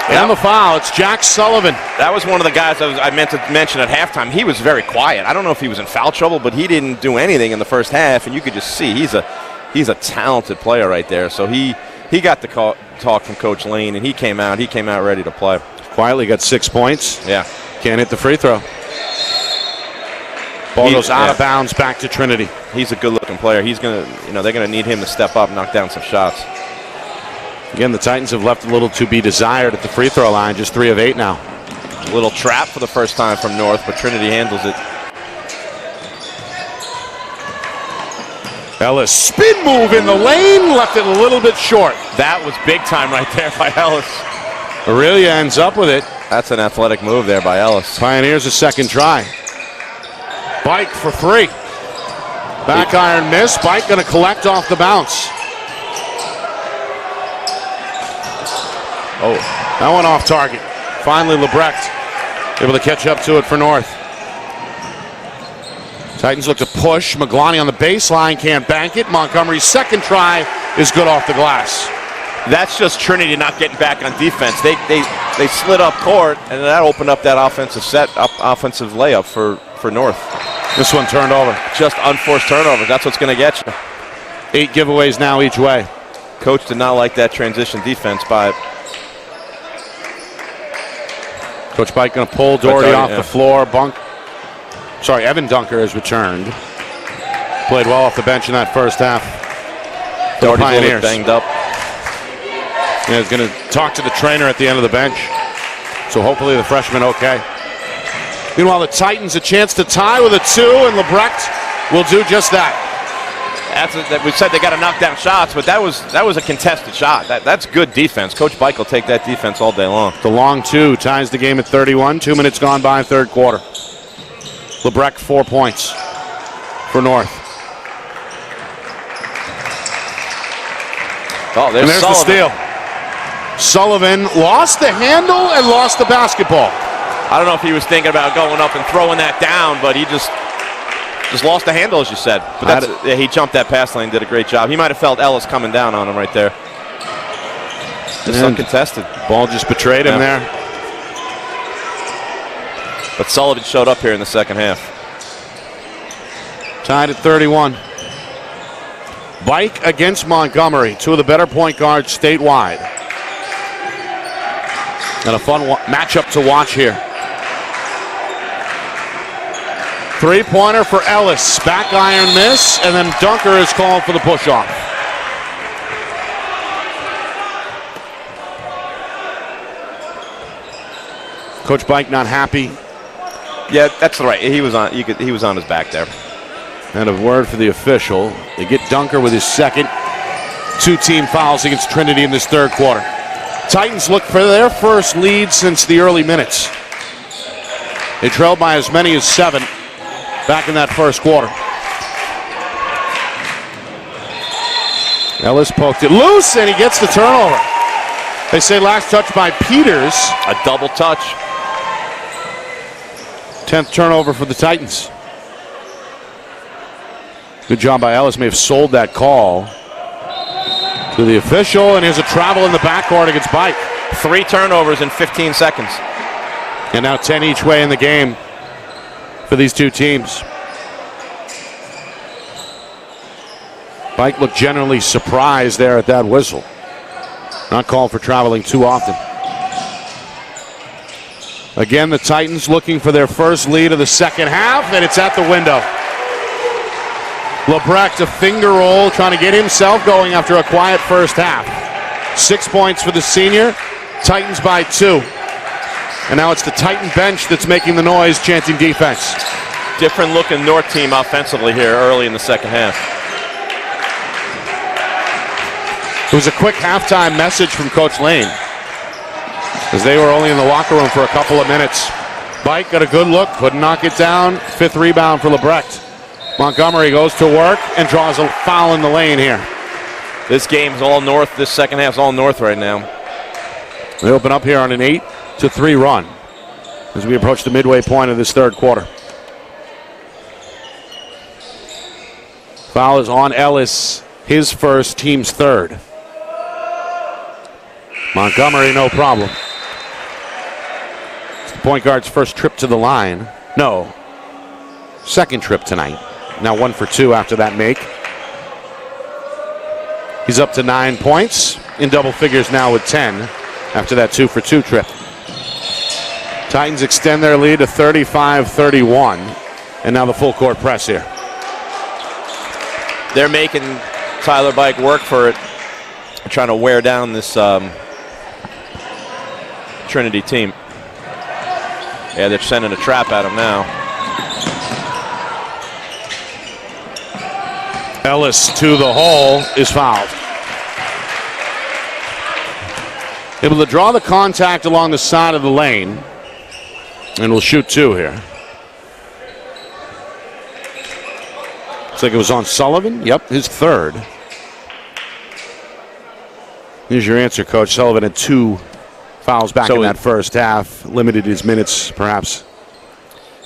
And the foul. It's Jack Sullivan. That was one of the guys I meant to mention at halftime. He was very quiet. I don't know if he was in foul trouble, but he didn't do anything in the first half, and you could just see he's a talented player right there. So he got the talk from Coach Lane, and he came out ready to play. Quietly got 6 points. Yeah. Can't hit the free throw. Ball goes out of bounds back to Trinity. He's a good-looking player. He's gonna, they're gonna need him to step up, knock down some shots. Again, the Titans have left a little to be desired at the free throw line. Just 3 of 8 now. A little trap for the first time from North, but Trinity handles it. Ellis, spin move in the lane, left it a little bit short. That was big time right there by Ellis. Aurelia ends up with it. That's an athletic move there by Ellis. Pioneers a second try. Bike for 3. Back iron miss. Bike going to collect off the bounce. Oh, that one off target. Finally, Lebrecht able to catch up to it for North. Titans look to push. Maglani on the baseline, can't bank it. Montgomery's second try is good off the glass. That's just Trinity not getting back on defense. They slid up court, and that opened up that offensive layup for North. This one turned over. Just unforced turnovers. That's what's going to get you. 8 giveaways now each way. Coach did not like that transition defense by Coach Bike going to pull Doherty off the floor. Evan Dunker has returned. Played well off the bench in that first half. Doherty's a little bit banged up. Yeah, he's going to talk to the trainer at the end of the bench. So hopefully the freshman okay. Meanwhile, the Titans a chance to tie with a 2, and Lebrecht will do just that. We said they got to knock down shots, but that was a contested shot. That's good defense. Coach Bike will take that defense all day long. The long 2 ties the game at 31. 2 minutes gone by, third quarter. Lebrecht 4 points for North. Oh, there's the steal. Sullivan lost the handle and lost the basketball. I don't know if he was thinking about going up and throwing that down, but he just lost the handle, as you said. But he jumped that pass lane, did a great job. He might have felt Ellis coming down on him right there. Just uncontested. Ball just betrayed him there. But Sullivan showed up here in the second half. Tied at 31. Bike against Montgomery, 2 of the better point guards statewide. And a fun matchup to watch here. 3-pointer for Ellis. Back iron miss, and then Dunker is called for the push-off. Coach Bike not happy. Yeah, that's right. He was on his back there. And a word for the official. They get Dunker with his second. 2 team fouls against Trinity in this third quarter. Titans look for their first lead since the early minutes. They trailed by as many as 7 back in that first quarter. Ellis poked it loose, and he gets the turnover. They say last touch by Peters. A double touch. 10th turnover for the Titans. Good job by Ellis. May have sold that call to the official, and here's a travel in the backcourt against Bike. 3 turnovers in 15 seconds. And now 10 each way in the game for these 2 teams. Bike looked generally surprised there at that whistle. Not called for traveling too often. Again, the Titans looking for their first lead of the second half, and it's at the window. Lebrecht a finger roll, trying to get himself going after a quiet first half. 6 points for the senior. Titans by 2. And now it's the Titan bench that's making the noise, chanting defense. Different looking North team offensively here early in the second half. It was a quick halftime message from Coach Lane, as they were only in the locker room for a couple of minutes. Bike got a good look, couldn't knock it down. 5th rebound for Lebrecht. Montgomery goes to work and draws a foul in the lane here. This game's all North. This second half's all North right now. They open up here on an 8-3 run as we approach the midway point of this third quarter. Foul is on Ellis, his first, team's third. Montgomery, no problem. It's the point guard's first trip to the line. No, second trip tonight. Now 1 for 2 after that make. He's up to 9 points, in double figures now with 10 after that 2 for 2 trip. Titans extend their lead to 35-31, and now the full court press here. They're making Tyler Bike work for it, trying to wear down this Trinity team. Yeah, they're sending a trap at him now. Ellis to the hole is fouled. Able to draw the contact along the side of the lane, and will shoot 2 here. Looks like it was on Sullivan. Yep, his third. Here's your answer, Coach. Sullivan had 2 fouls back in that first half. Limited his minutes, perhaps.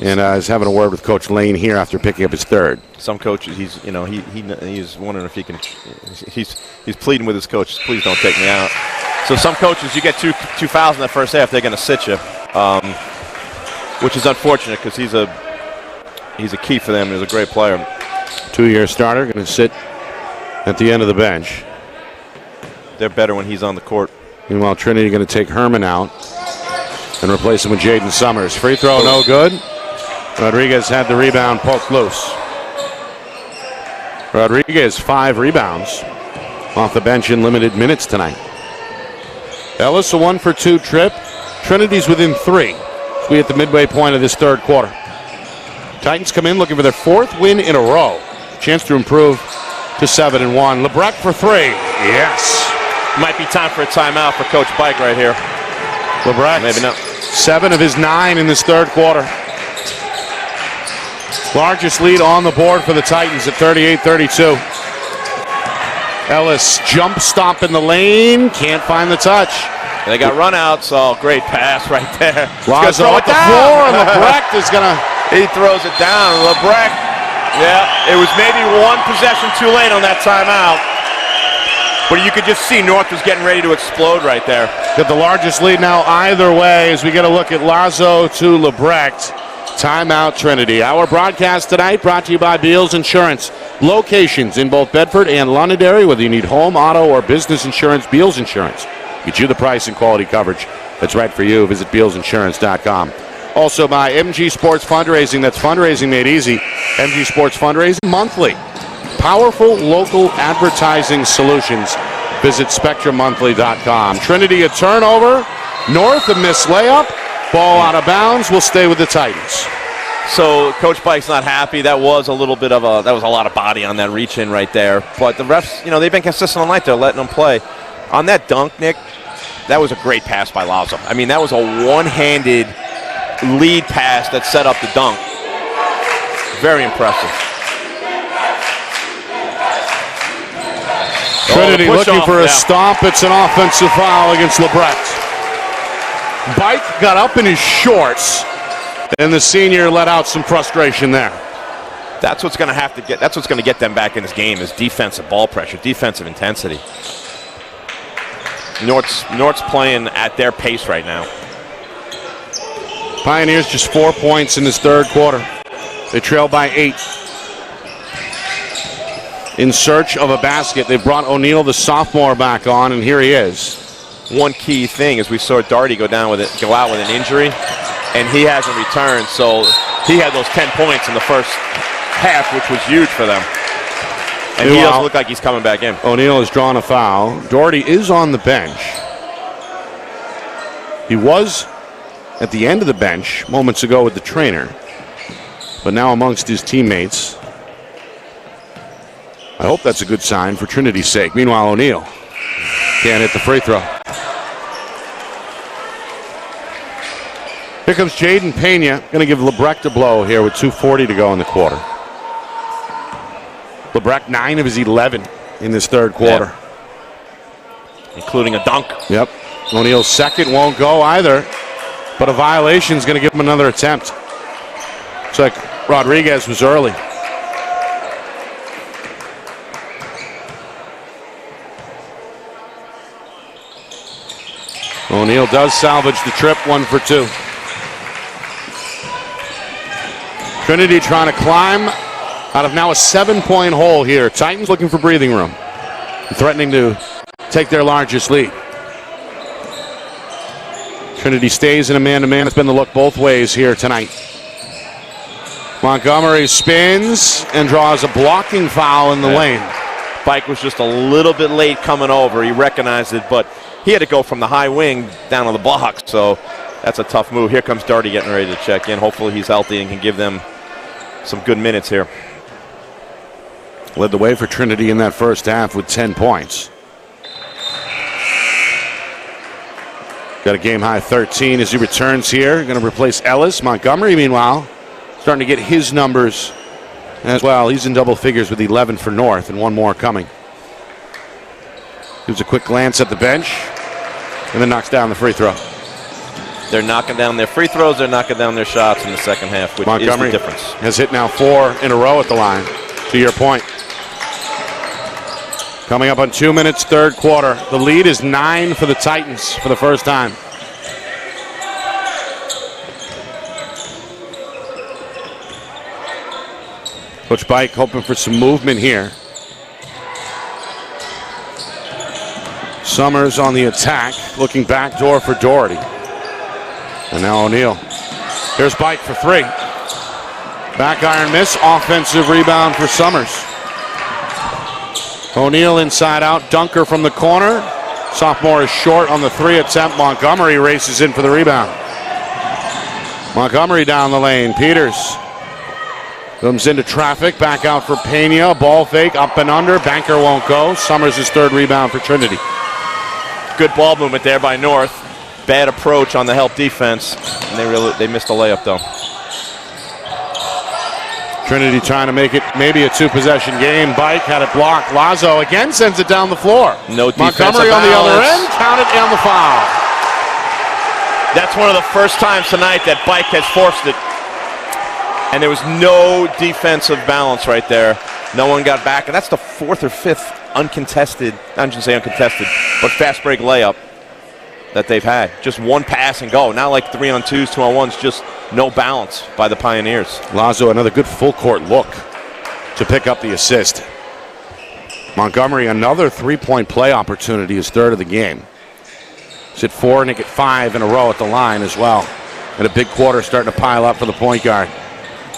And is having a word with Coach Lane here after picking up his third. Some coaches, he's wondering if he can. He's pleading with his coaches, please don't take me out. So some coaches, you get two fouls in that first half, they're going to sit you, which is unfortunate because he's a key for them. He's a great player. 2-year starter, going to sit at the end of the bench. They're better when he's on the court. Meanwhile, Trinity going to take Herman out and replace him with Jaden Summers. Free throw, no good. Rodriguez had the rebound poked loose. Rodriguez, 5 rebounds off the bench in limited minutes tonight. Ellis, a 1-for-2 trip. Trinity's within 3. We at the midway point of this third quarter. Titans come in looking for their 4th win in a row. Chance to improve to 7-1. LeBrecq for 3. Yes. Might be time for a timeout for Coach Pike right here. LeBrecq, maybe not. 7 of his 9 in this third quarter. Largest lead on the board for the Titans at 38-32. Ellis jump stop in the lane. Can't find the touch. They got runouts. Oh, great pass right there. Lazo at the floor, and LeBrecq is going to... He throws it down. LeBrecq, yeah, it was maybe 1 possession too late on that timeout. But you could just see North was getting ready to explode right there. Got the largest lead now either way as we get a look at Lazo to LeBrecq. Timeout Trinity. Our broadcast tonight brought to you by Beals Insurance. Locations in both Bedford and Londonderry. Whether you need home, auto, or business insurance, Beals Insurance. Get you the price and quality coverage that's right for you. Visit BealsInsurance.com. Also by MG Sports Fundraising. That's fundraising made easy. MG Sports Fundraising monthly. Powerful local advertising solutions. Visit SpectrumMonthly.com. Trinity a turnover. North a missed layup. Ball out of bounds. Will stay with the Titans. So Coach Pike's not happy. That was a little bit of a lot of body on that reach in right there. But the refs, they've been consistent all night. They're letting them play. On that dunk, Nick, that was a great pass by Lazo. I mean, that was a one-handed lead pass that set up the dunk. Very impressive. Trinity looking for a stop. It's an offensive foul against LeBrecq. Bike got up in his shorts, and the senior let out some frustration there. That's what's going to get them back in this game is defensive ball pressure, defensive intensity. North's playing at their pace right now. Pioneers just 4 points in this third quarter. They trail by 8. In search of a basket, they brought O'Neal, the sophomore, back on, and here he is. One key thing is we saw Darty go out with an injury, and he hasn't returned. So he had those 10 points in the first half, which was huge for them. And he doesn't look like he's coming back in. O'Neal has drawn a foul. Doherty is on the bench. He was at the end of the bench moments ago with the trainer, but now amongst his teammates. I hope that's a good sign for Trinity's sake. Meanwhile, O'Neal can't hit the free throw. Here comes Jaden Pena. Going to give LeBrecq a blow here with 2:40 to go in the quarter. LeBrecq 9 of his 11 in this third quarter. Yeah. Including a dunk. Yep. O'Neal's second won't go either, but a violation is going to give him another attempt. Looks like Rodriguez was early. O'Neal does salvage the trip, 1 for 2. Trinity trying to climb out of now a 7-point hole here. Titans looking for breathing room, threatening to take their largest lead. Trinity stays in a man-to-man. It's been the look both ways here tonight. Montgomery spins and draws a blocking foul in the lane. Bike was just a little bit late coming over. He recognized it, but he had to go from the high wing down on the block, so that's a tough move. Here comes Darty getting ready to check in. Hopefully he's healthy and can give them some good minutes here. Led the way for Trinity in that first half with 10 points. Got a game-high 13 as he returns here. Going to replace Ellis. Montgomery, meanwhile, starting to get his numbers as well. He's in double figures with 11 for North and 1 more coming. Gives a quick glance at the bench and then knocks down the free throw. They're knocking down their free throws. They're knocking down their shots in the second half, which Montgomery is the difference. has hit now 4 in a row at the line, to your point. Coming up on 2 minutes, third quarter. The lead is 9 for the Titans for the first time. Coach Bike hoping for some movement here. Summers on the attack, looking backdoor for Doherty. And now O'Neal. Here's Bike for 3. Back iron miss, offensive rebound for Summers. O'Neal inside out, dunker from the corner. Sophomore is short on the 3 attempt. Montgomery races in for the rebound. Montgomery down the lane. Peters comes into traffic, back out for Pena. Ball fake, up and under. Banker won't go. Summers' his 3rd rebound for Trinity. Good ball movement there by North. Bad approach on the help defense. And they missed a layup, though. Trinity trying to make it maybe a 2-possession game. Bike had it blocked. Lazo again sends it down the floor. No defensive Montgomery on the other balance. end. Counted on the foul. That's one of the first times tonight that Bike has forced it. And there was no defensive balance right there. No one got back. And that's the 4th or 5th uncontested, I shouldn't say uncontested, but fast break layup that they've had. Just one pass and go. Not like 3-on-2s, 2-on-1s, just no balance by the Pioneers. Lazo, another good full court look to pick up the assist. Montgomery, another 3-point play opportunity, his 3rd of the game. He's hit 4 and he get 5 in a row at the line as well. And a big quarter starting to pile up for the point guard.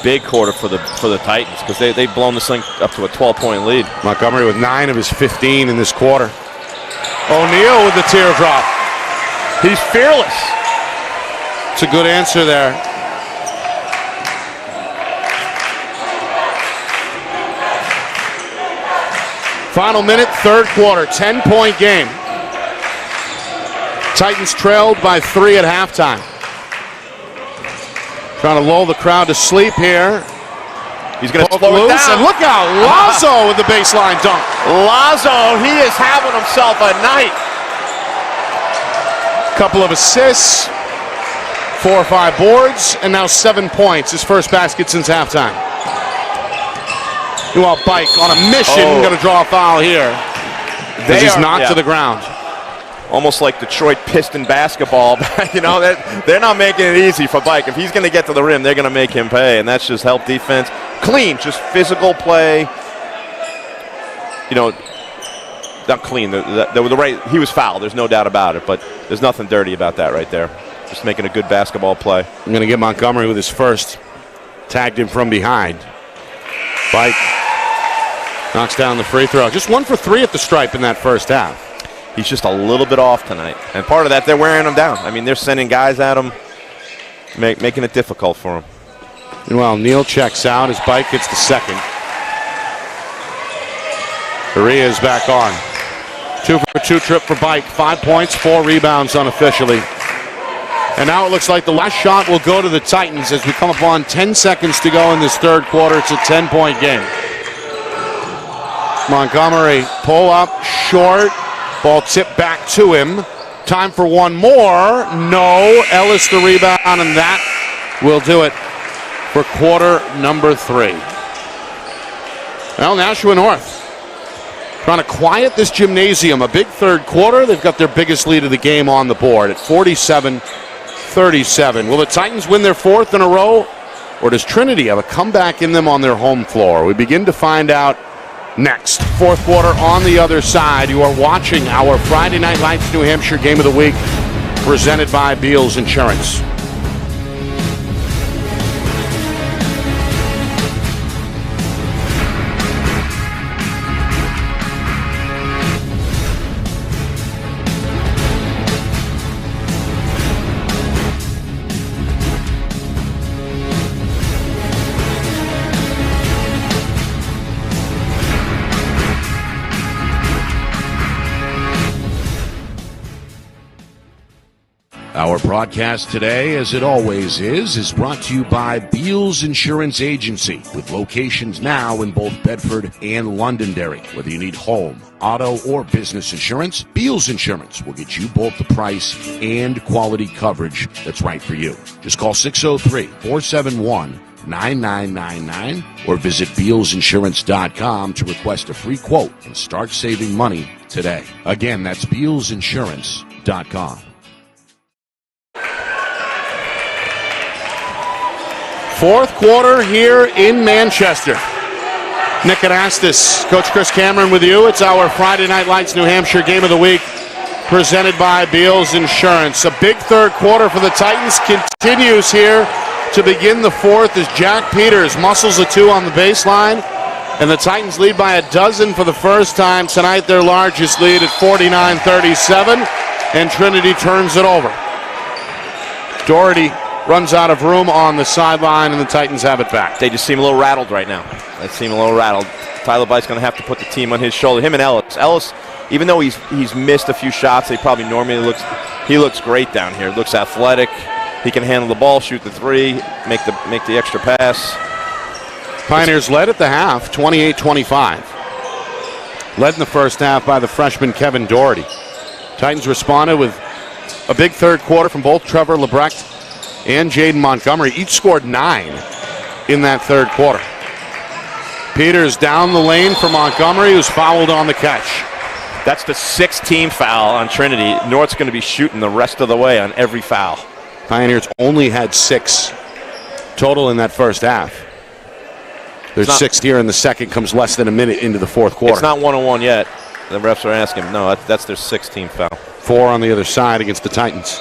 Big quarter for the Titans because they've blown this thing up to a 12-point lead. Montgomery with 9 of his 15 in this quarter. O'Neal with the teardrop. He's fearless. It's a good answer there. Final minute, third quarter, 10-point game. Titans trailed by 3 at halftime. Trying to lull the crowd to sleep here. He's going to slow it down. And look out, Lazo with the baseline dunk. Lazo, he is having himself a night. Couple of assists, 4 or 5 boards, and now 7 points. His first basket since halftime. Meanwhile, Bike on a mission, going to draw a foul here. As he's knocked to the ground. Almost like Detroit Piston basketball. You know, they're not making it easy for Bike. If he's going to get to the rim, they're going to make him pay, and that's just help defense. Clean, just physical play. You know, not clean. The right. He was fouled. There's no doubt about it. But there's nothing dirty about that right there. Just making a good basketball play. I'm going to get Montgomery with his first. Tagged him from behind. Bike knocks down the free throw. Just 1 for 3 at the stripe in that first half. He's just a little bit off tonight. And part of that, they're wearing him down. I mean, they're sending guys at him, making it difficult for him. Meanwhile, Neal checks out as Bike gets the second. Correa is back on. 2 for 2 trip for Bike. 5 points, 4 rebounds unofficially. And now it looks like the last shot will go to the Titans as we come upon 10 seconds to go in this third quarter. It's a 10-point game. Montgomery pull up short. Ball tipped back to him. Time for one more. No. Ellis the rebound, and that will do it for quarter number 3. Well, Nashua North trying to quiet this gymnasium. A big third quarter. They've got their biggest lead of the game on the board at 47-37. Will the Titans win their 4th in a row, or does Trinity have a comeback in them on their home floor? We begin to find out next. 4th quarter on the other side. You are watching our Friday Night Lights New Hampshire Game of the Week presented by Beals Insurance. Our broadcast today, as it always is brought to you by Beals Insurance Agency, with locations now in both Bedford and Londonderry. Whether you need home, auto, or business insurance, Beals Insurance will get you both the price and quality coverage that's right for you. Just call 603-471-9999 or visit BealsInsurance.com to request a free quote and start saving money today. Again, that's BealsInsurance.com. Fourth quarter here in Manchester. Nick Anastas, Coach Chris Cameron with you. It's our Friday Night Lights New Hampshire Game of the Week, presented by Beals Insurance. A big third quarter for the Titans continues here to begin the fourth as Jack Peters muscles a two on the baseline, and the Titans lead by a dozen for the first time tonight, their largest lead at 49-37, and Trinity turns it over. Doherty runs out of room on the sideline, and the Titans have it back. They just seem a little rattled right now. They seem a little rattled. Tyler Bite's going to have to put the team on his shoulder. Him and Ellis. Ellis, even though he's missed a few shots, he looks great down here. Looks athletic. He can handle the ball, shoot the three, make the extra pass. Pioneers led at the half, 28-25. Led in the first half by the freshman Kevin Doherty. Titans responded with a big third quarter from both Trevor Lebrecht and Jaden Montgomery. Each scored 9 in that third quarter. Peters down the lane for Montgomery, who's fouled on the catch. That's the 6th team foul on Trinity. North's going to be shooting the rest of the way on every foul. Pioneers only had 6 total in that first half. There's 6 here, and the second comes less than a minute into the fourth quarter. It's not 1-on-1 yet. The refs are asking. No, that's their 6th team foul. 4 on the other side against the Titans.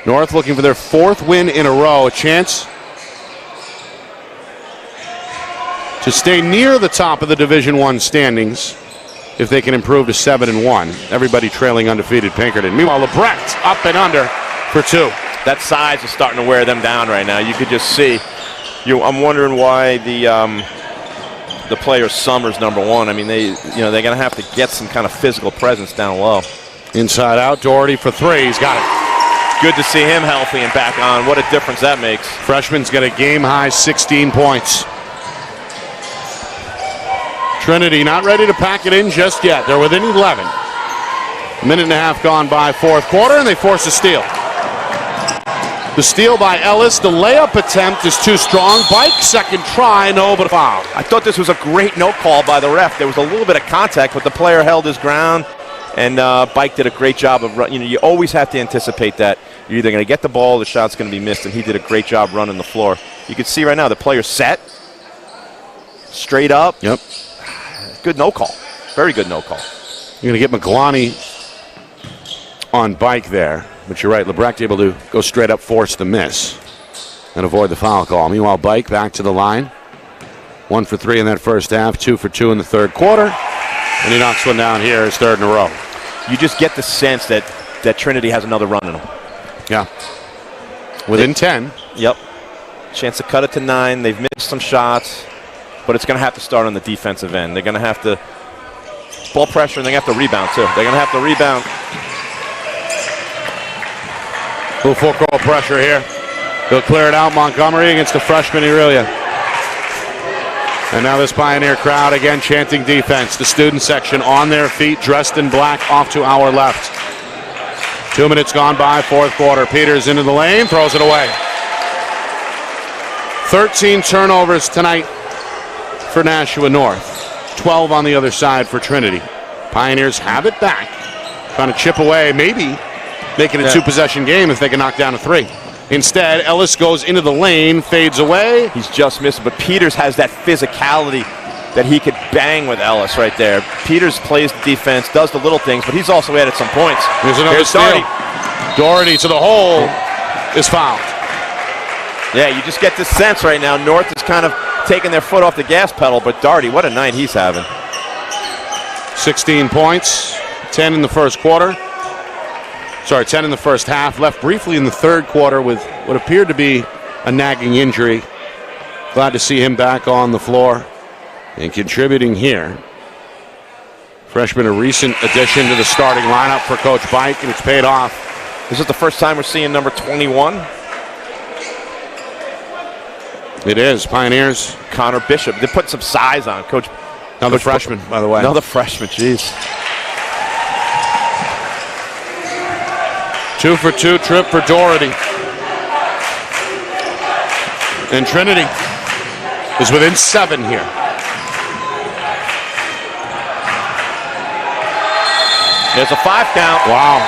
North looking for their 4th win in a row. A chance to stay near the top of the Division I standings if they can improve to 7-1. Everybody trailing undefeated Pinkerton. Meanwhile, Lebrecht up and under for 2. That size is starting to wear them down right now. You could just see. I'm wondering why the player Summers #1. I mean, they're going to have to get some kind of physical presence down low. Inside out, Doherty for 3. He's got it. Good to see him healthy and back on. What a difference that makes. Freshman's got a game-high 16 points. Trinity not ready to pack it in just yet. They're within 11. A minute and a half gone by fourth quarter, and they force a steal. The steal by Ellis. The layup attempt is too strong. Bike, second try, no, but a foul. I thought this was a great no call by the ref. There was a little bit of contact, but the player held his ground, and Bike did a great job of running. You always have to anticipate that. You're either going to get the ball, the shot's going to be missed, and he did a great job running the floor. You can see right now the player's set, straight up. Yep. Good no call. Very good no call. You're going to get McGlonney on Bike there, but you're right. Lebrecht able to go straight up, force the miss, and avoid the foul call. Meanwhile, Bike back to the line. 1 for 3 in that first half, 2 for 2 in the third quarter, and he knocks one down here, his 3rd in a row. You just get the sense that Trinity has another run in them. Yeah. Within 10. Yep. Chance to cut it to 9. They've missed some shots, but it's going to have to start on the defensive end. They're going to have to ball pressure, and they're going to have to rebound, too. They're going to have to rebound. A little full court pressure here. He'll clear it out. Montgomery against the freshman Aurelia. And now this Pioneer crowd again chanting defense. The student section on their feet, dressed in black, off to our left. 2 minutes gone by, fourth quarter. Peters into the lane, throws it away. 13 turnovers tonight for Nashua North. 12 on the other side for Trinity. Pioneers have it back. Trying to chip away, maybe make it a 2-possession game if they can knock down a 3. Instead, Ellis goes into the lane, fades away. He's just missing, but Peters has that physicality that he could bang with Ellis right there. Peters plays the defense, does the little things, but he's also added some points. Here's another steal. Doherty to the hole is fouled. Yeah, you just get this sense right now. North is kind of taking their foot off the gas pedal, but Doherty, what a night he's having. 16 points, 10 in the first quarter. 10 in the first half. Left briefly in the third quarter with what appeared to be a nagging injury. Glad to see him back on the floor and contributing here. Freshman, a recent addition to the starting lineup for Coach Bike, and it's paid off Is it the first time we're seeing number 21? It is. Pioneers. Connor Bishop. They put some size on Coach. Another freshman, by the way. Another freshman, jeez. 2 for 2 trip for Doherty. And Trinity is within 7 here. There's a 5 count. Wow.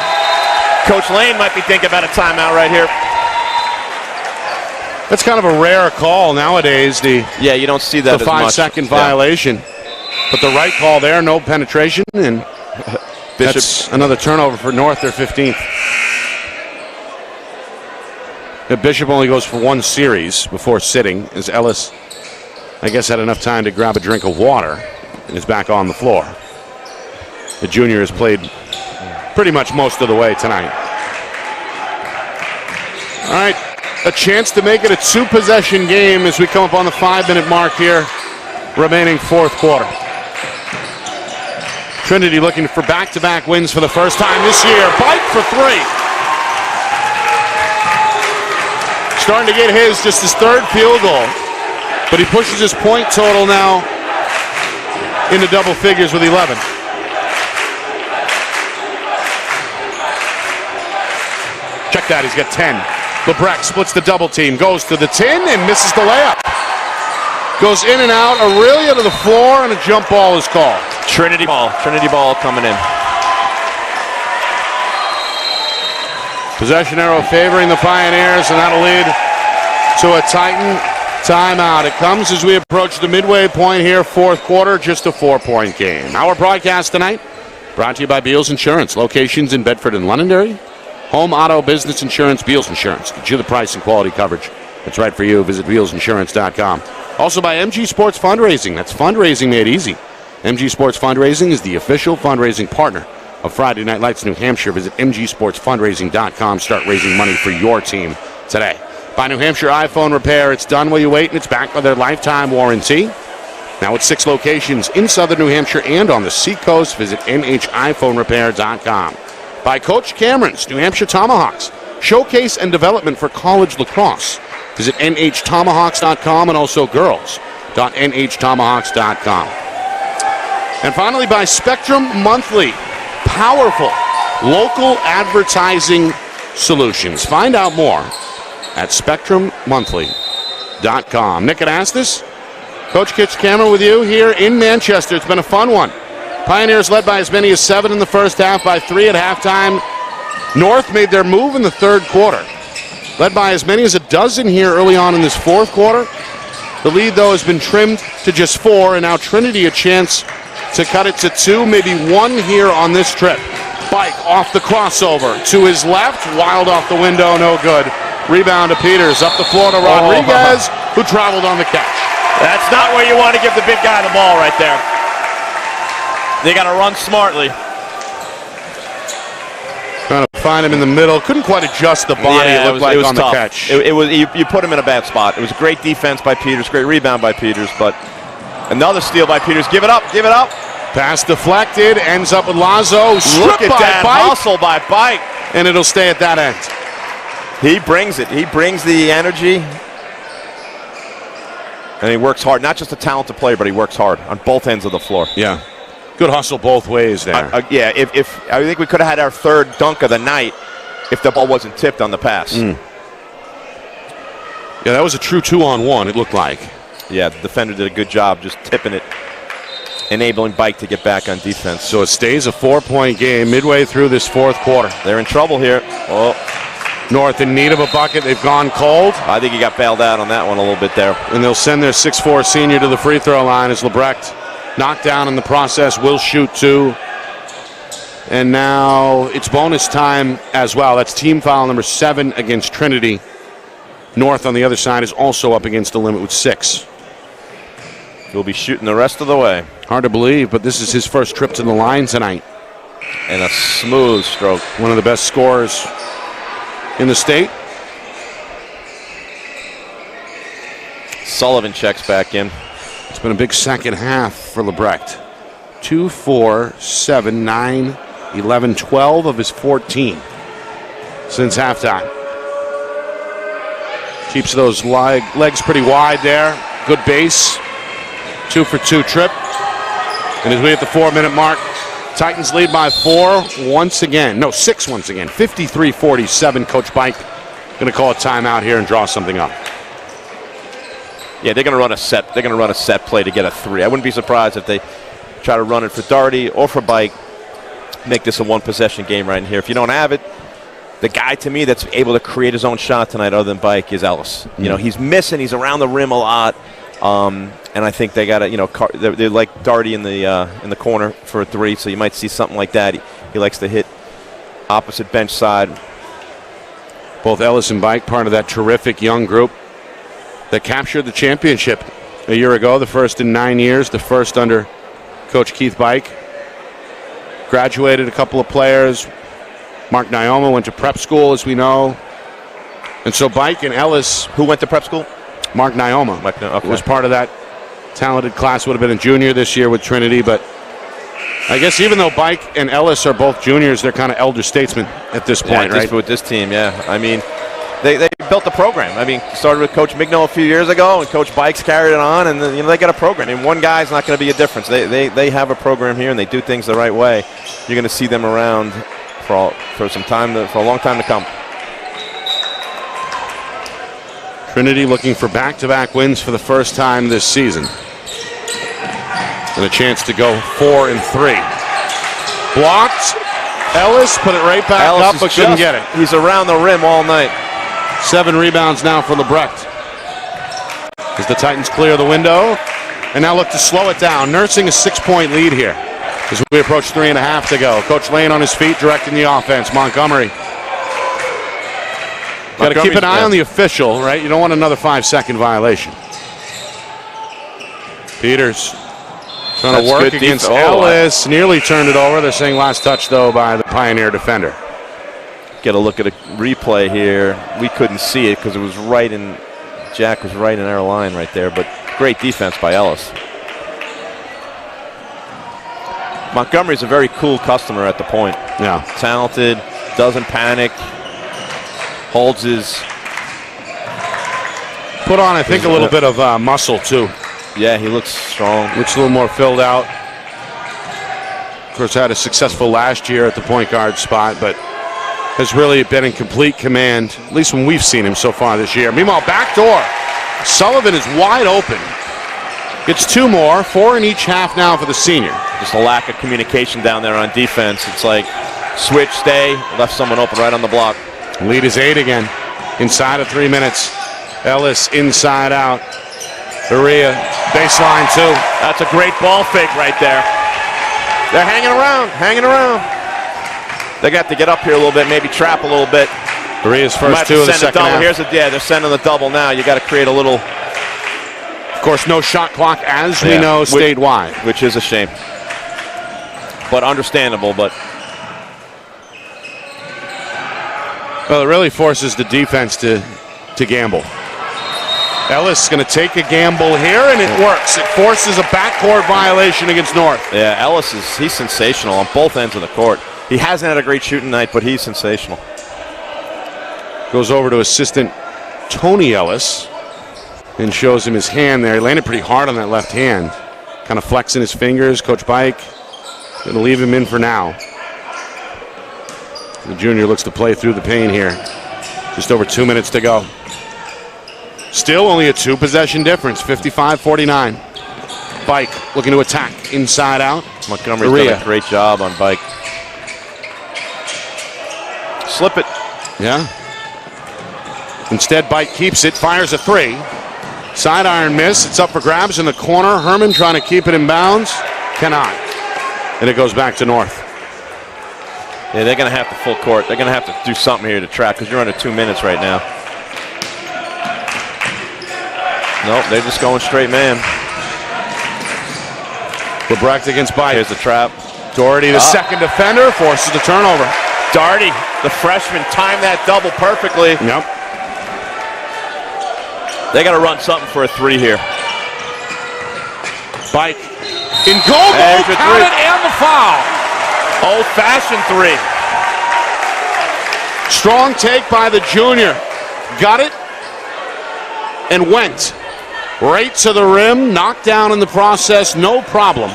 Coach Lane might be thinking about a timeout right here. That's kind of a rare call nowadays, Yeah, you don't see that the as much. 5-second violation. But the right call there, no penetration, and that's another turnover for North, their 15th. Bishop only goes for 1 series before sitting, as Ellis, I guess, had enough time to grab a drink of water and is back on the floor. The junior has played pretty much most of the way tonight. All right, a chance to make it a 2-possession game as we come up on the 5-minute mark here, remaining 4th quarter. Trinity looking for back-to-back wins for the first time this year. Bike for 3. Starting to get just his 3rd field goal. But he pushes his point total now into double figures with 11. Check that, he's got 10. Lebrecht splits the double team, goes to the tin and misses the layup. Goes in and out, Aurelia to the floor, and a jump ball is called. Trinity ball coming in. Possession arrow favoring the Pioneers, and that'll lead to a Titan timeout. It comes as we approach the midway point here, 4th quarter, just a 4-point game. Our broadcast tonight brought to you by Beals Insurance, locations in Bedford and Londonderry. Home, auto, business insurance, Beals Insurance. Get you the price and quality coverage that's right for you. Visit BealsInsurance.com. Also by MG Sports Fundraising. That's fundraising made easy. MG Sports Fundraising is the official fundraising partner of Friday Night Lights New Hampshire. Visit MGSportsFundraising.com. Start raising money for your team today. By New Hampshire iPhone Repair. It's done while you wait, and it's backed by their lifetime warranty. Now with 6 locations in southern New Hampshire and on the Seacoast. Visit NHiPhoneRepair.com. By Coach Cameron's New Hampshire Tomahawks. Showcase and development for college lacrosse. Visit NHTomahawks.com and also girls.NHTomahawks.com. And finally by Spectrum Monthly. Powerful local advertising solutions. Find out more at SpectrumMonthly.com. Nick Anastas, Coach Kitch Cameron with you here in Manchester. It's been a fun one. Pioneers led by as many as 7 in the first half, by 3 at halftime. North made their move in the 3rd quarter. Led by as many as a dozen here early on in this 4th quarter. The lead, though, has been trimmed to just 4, and now Trinity a chance to cut it to 2, maybe 1 here on this trip. Bike off the crossover to his left, wild off the window, no good. Rebound to Peters, up the floor to Rodriguez, who traveled on the catch. That's not where you want to give the big guy the ball right there. They got to run smartly. Trying to find him in the middle. Couldn't quite adjust the body, Yeah, it looked like, on tough. the catch. It was you put him in a bad spot. It was a great defense by Peters, great rebound by Peters, but another steal by Peters. Give it up. Pass deflected, ends up with Lazo. Look at that hustle by Bike. And it'll stay at that end. He brings it. He brings the energy. And he works hard. Not just a talented player, but he works hard on both ends of the floor. Yeah. Good hustle both ways there. Yeah, if I think we could have had our 3rd dunk of the night if the ball wasn't tipped on the pass. Yeah, that was a true 2-on-1, it looked like. Yeah, the defender did a good job just tipping it, enabling Bike to get back on defense. So it stays a 4-point game midway through this 4th quarter. They're in trouble here. Oh, North in need of a bucket. They've gone cold. I think he got bailed out on that one a little bit there. And they'll send their 6'4 senior to the free throw line as Lebrecht, knocked down in the process, will shoot 2. And now it's bonus time as well. That's team foul number 7 against Trinity. North on the other side is also up against the limit with 6. He'll be shooting the rest of the way. Hard to believe, but this is his first trip to the line tonight. And a smooth stroke. One of the best scorers in the state. Sullivan checks back in. It's been a big second half for Lebrecht. 2, 4, 7, 9, 11, 12 of his 14. since halftime. Keeps those legs pretty wide there. Good base. 2-for-2 trip. And as we hit the 4-minute mark, Titans lead by 4 once again. No, 6 once again. 53-47. Coach Bike going to call a timeout here and draw something up. Yeah, they're going to run a set. They're going to run a set play to get a 3. I wouldn't be surprised if they try to run it for Daugherty or for Bike. Make this a one-possession game right in here. If you don't have it, the guy to me that's able to create his own shot tonight other than Bike is Ellis. You know, he's missing. He's around the rim a lot. And I think they got to, you know, they like Daugherty in the corner for a 3, so you might see something like that. He likes to hit opposite bench side. Both Ellis and Bike part of that terrific young group that captured the championship a year ago, the first in 9 years, the first under Coach Keith Bike. Graduated a couple of players. Mark Nyoma went to prep school, as we know. And so Bike and Ellis. Who went to prep school? Mark Nyoma. Okay. Was part of that talented class. Would have been a junior this year with Trinity. But I guess even though Bike and Ellis are both juniors, they're kind of elder statesmen at this point, right? With this team, yeah. I mean, they built the program. I mean, started with Coach Migno a few years ago, and Coach Bikes carried it on, and you know they got a program. And one guy's not going to be a difference. They have a program here, and they do things the right way. You're going to see them around for some time, for a long time to come. Trinity looking for back-to-back wins for the first time this season. And a chance to go 4-3. Blocked. Ellis put it right back up, but couldn't get it. He's around the rim all night. 7 rebounds now for Lebrecht. As the Titans clear the window. And now look to slow it down. Nursing a 6-point lead here as we approach 3.5 to go. Coach Lane on his feet directing the offense. Montgomery. Got to keep an eye on the official, right? You don't want another 5-second violation. Peters trying to work against Ellis. Nearly turned it over. They're saying last touch, though, by the Pioneer defender. Get a look at a replay here. We couldn't see it because it was right in, Jack was right in our line right there, but great defense by Ellis. Montgomery's a very cool customer at the point. Yeah. Talented, doesn't panic, holds his... Put on, I think, a little bit of muscle, too. Yeah, he looks strong. Looks a little more filled out. Of course, had a successful last year at the point guard spot, but has really been in complete command, at least when we've seen him so far this year. Meanwhile, backdoor. Sullivan is wide open. Gets 2 more, 4 in each half now for the senior. Just a lack of communication down there on defense. It's like switch, stay, left someone open right on the block. Lead is 8 again, inside of 3 minutes. Ellis inside out. Berea, baseline 2. That's a great ball fake right there. They're hanging around, They got to get up here a little bit, maybe trap a little bit. Berea's first 2 of the second half. They're sending the double now. You got to create a little. Of course, no shot clock, as we know, statewide. Which is a shame. But understandable, but. Well, it really forces the defense to gamble. Ellis is going to take a gamble here, and it works. It forces a backcourt violation against North. Yeah, Ellis he's sensational on both ends of the court. He hasn't had a great shooting night, but he's sensational. Goes over to assistant Tony Ellis and shows him his hand there. He landed pretty hard on that left hand. Kind of flexing his fingers. Coach Bike going to leave him in for now. The junior looks to play through the pain here. Just over 2 minutes to go. Still only a 2-possession difference, 55-49. Bike looking to attack inside out. Montgomery's done a great job on Bike. Slip it. Yeah. Instead, Bike keeps it, fires a 3. Side iron miss. It's up for grabs in the corner. Herman trying to keep it in bounds. Cannot. And it goes back to North. Yeah, they're going to have to full court. They're going to have to do something here to track because you're under 2 minutes right now. Nope, they're just going straight man. Lebrecht against Bike. Here's the trap. Daugherty, the second defender, forces the turnover. Daugherty, the freshman, timed that double perfectly. Yep. They got to run something for a 3 here. Bike in goal, count it, and the foul. Old-fashioned 3. Strong take by the junior. Got it and went right to the rim. Knocked down in the process, no problem.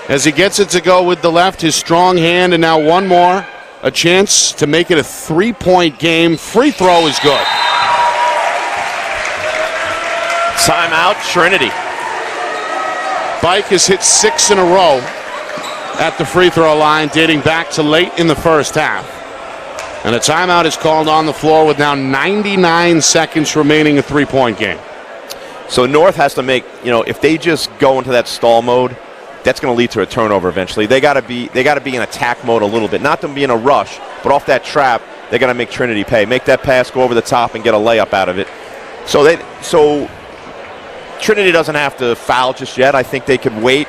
As he gets it to go with the left, his strong hand, and now one more. A chance to make it a 3-point game. Free throw is good. Timeout, Trinity. Bike has hit 6 in a row at the free throw line, dating back to late in the first half. And a timeout is called on the floor with now 99 seconds remaining, a 3-point game. So North has to make, if they just go into that stall mode, that's going to lead to a turnover eventually. They got to be in attack mode a little bit, not to be in a rush, but off that trap, they got to make Trinity pay. Make that pass, go over the top, and get a layup out of it. So Trinity doesn't have to foul just yet. I think they could wait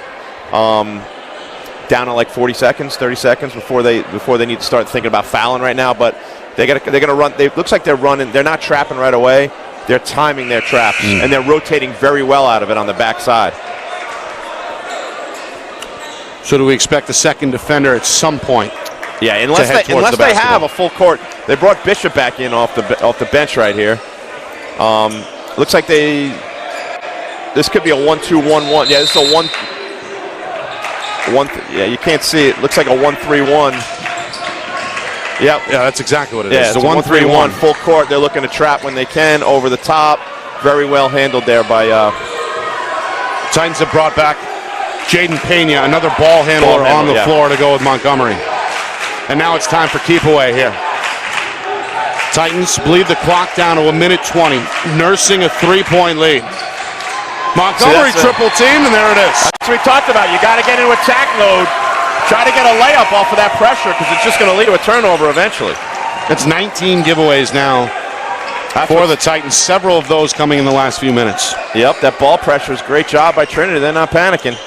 down to like 40 seconds, 30 seconds before they need to start thinking about fouling right now. But they're gonna run. It looks like they're running. They're not trapping right away. They're timing their traps and they're rotating very well out of it on the backside. So do we expect a second defender at some point? Yeah, unless they have a full court. They brought Bishop back in off the bench right here. Looks like this could be a 1-2-1-1. Yeah, this is a 1. Yeah, you can't see it. Looks like a 1-3-1. Yep. Yeah, that's exactly what it is. It's a 1-3-1 full court. They're looking to trap when they can over the top. Very well handled there by Titans have brought back Jaden Pena, another ball handler on the floor to go with Montgomery. And now it's time for keep away here. Titans bleed the clock down to 1:20, nursing a 3-point lead. Montgomery triple teamed, and there it is. That's what we talked about. You got to get into attack mode. Try to get a layup off of that pressure because it's just going to lead to a turnover eventually. It's 19 giveaways now for the Titans. Several of those coming in the last few minutes. Yep, that ball pressure is a great job by Trinity. They're not panicking.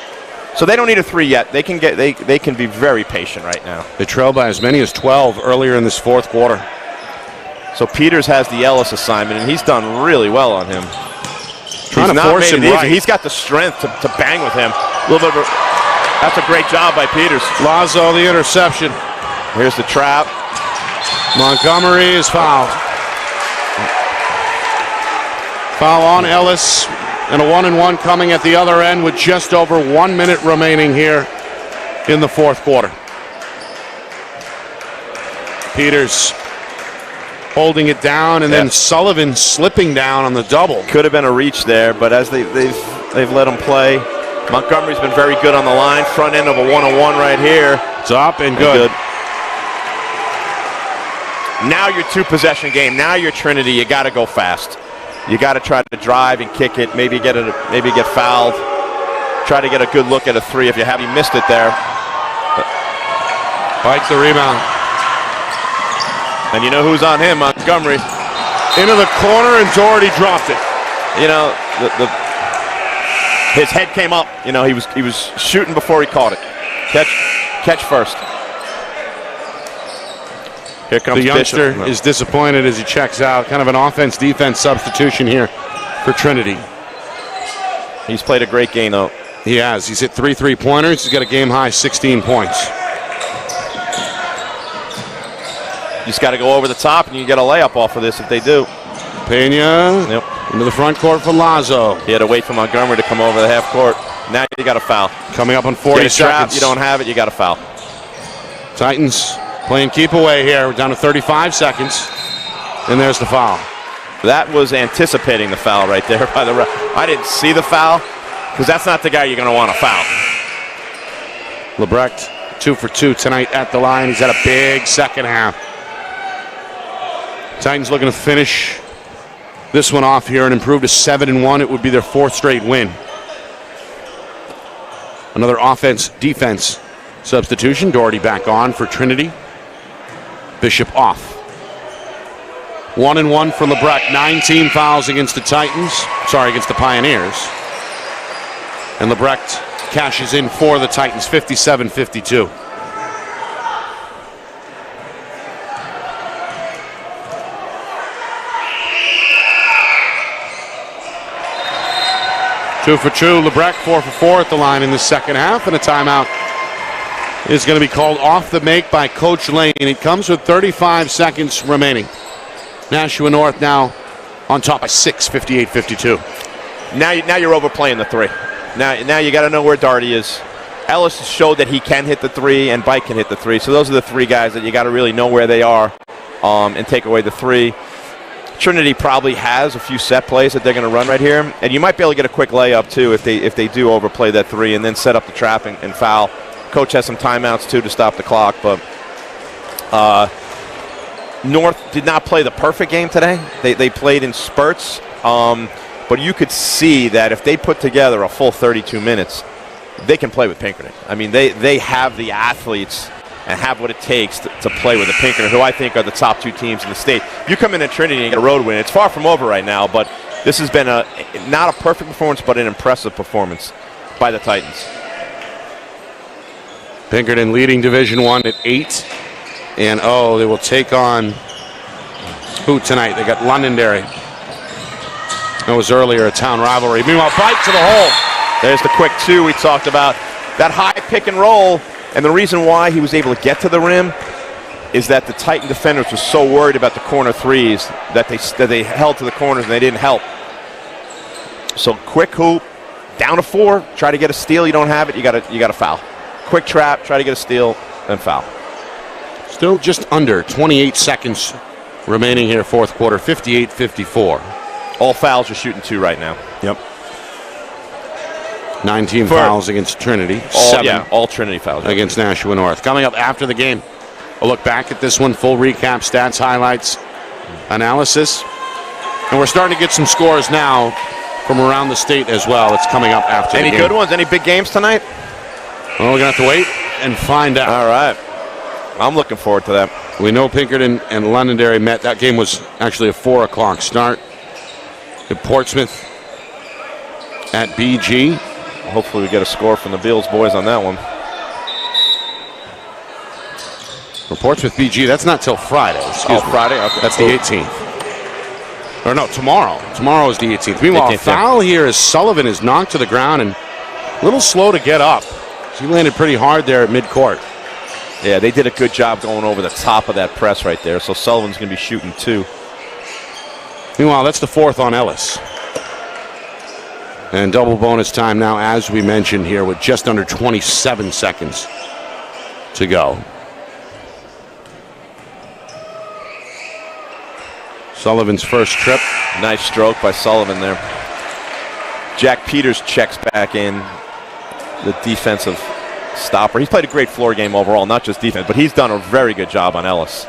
So they don't need a 3 yet. They can be very patient right now. They trailed by as many as 12 earlier in this fourth quarter. So Peters has the Ellis assignment, and he's done really well on him. Trying to force him right. He's got the strength to bang with him. A little bit of that's a great job by Peters. Lazo, the interception. Here's the trap. Montgomery is fouled. Foul on Ellis, and a 1-and-1 coming at the other end with just over 1 minute remaining here in the fourth quarter. Peters holding it down, and then Sullivan slipping down on the double. Could have been a reach there, but as they've let him play. Montgomery's been very good on the line. Front end of a 1-on-1 right here. It's up and good. Now your 2-possession game. Now you're Trinity. You got to go fast. You got to try to drive and kick it. Maybe get fouled. Try to get a good look at a 3 if you have. You missed it there. Bikes the rebound. And you know who's on him, Montgomery. Into the corner, and Doherty dropped it. His head came up. He was shooting before he caught it. Catch first. Here comes the youngster Bishop. is disappointed as he checks out. Kind of an offense-defense substitution here for Trinity. He's played a great game, though. He has. He's hit 3 3-pointers. He's got a game-high 16 points. You just got to go over the top, and you get a layup off of this if they do. Pena into the front court for Lazo. He had to wait for Montgomery to come over the half court. Now you got a foul. Coming up on 40 seconds. You don't have it, you got a foul. Titans playing keep away here. We're down to 35 seconds. And there's the foul. That was anticipating the foul right there by the ref. I didn't see the foul because that's not the guy you're going to want to foul. Lebrecht 2 for 2 tonight at the line. He's had a big second half. Titans looking to finish this one off here and improve to 7-1. It would be their 4th straight win. Another offense-defense substitution. Doherty back on for Trinity. Bishop off. 1-1 for Lebrecht. 9 fouls against the against the Pioneers. And Lebrecht cashes in for the Titans, 57-52. Two for two. Lebrecht 4 for 4 at the line in the second half, and a timeout is going to be called off the make by Coach Lane. It comes with 35 seconds remaining. Nashua North now on top by 6, 58-52. Now you're overplaying the 3. Now you got to know where Darty is. Ellis showed that he can hit the 3 and Bike can hit the 3. So those are the 3 guys that you got to really know where they are and take away the 3. Trinity probably has a few set plays that they're going to run right here, and you might be able to get a quick layup too if they do overplay that 3 and then set up the trap and foul. Coach has some timeouts too to stop the clock, but North did not play the perfect game today. They played in spurts, but you could see that if they put together a full 32 minutes, they can play with Pinkerton. I mean, they have the athletes and have what it takes to play with the Pinkerton, who I think are the top 2 teams in the state. You come in at Trinity and get a road win. It's far from over right now, but this has been not a perfect performance, but an impressive performance by the Titans. Pinkerton leading Division I at 8. And, they will take on who tonight? They got Londonderry. That was earlier, a town rivalry. Meanwhile, Bike to the hole. There's the quick 2 we talked about. That high pick and roll. And the reason why he was able to get to the rim is that the Titan defenders were so worried about the corner 3s that they held to the corners and they didn't help. So quick hoop, down to 4, try to get a steal. You don't have it, you got to foul. Quick trap, try to get a steal, then foul. Still just under 28 seconds remaining here, fourth quarter, 58-54. All fouls are shooting 2 right now. Yep. 19 fouls against Trinity. 7 all Trinity fouls against Nashua North. Coming up after the game, a look back at this one, full recap, stats, highlights, analysis. And we're starting to get some scores now from around the state as well. It's coming up after the game. Any good ones? Any big games tonight? Well, we're going to have to wait and find out. All right. I'm looking forward to that. We know Pinkerton and Londonderry met. That game was actually a 4 o'clock start. At Portsmouth at BG. Hopefully we get a score from the Beals boys on that one. For Portsmouth BG, that's not till Friday. Excuse me. Friday? Okay. That's the 18th. Or no, tomorrow. Tomorrow is the 18th. Meanwhile, 18th, foul here as Sullivan is knocked to the ground and a little slow to get up. He landed pretty hard there at midcourt. Yeah, they did a good job going over the top of that press right there. So Sullivan's going to be shooting 2. Meanwhile, that's the 4th on Ellis. And double bonus time now, as we mentioned here, with just under 27 seconds to go. Sullivan's first trip. Nice stroke by Sullivan there. Jack Peters checks back in, the defensive stopper. He's played a great floor game overall, not just defense, but he's done a very good job on Ellis.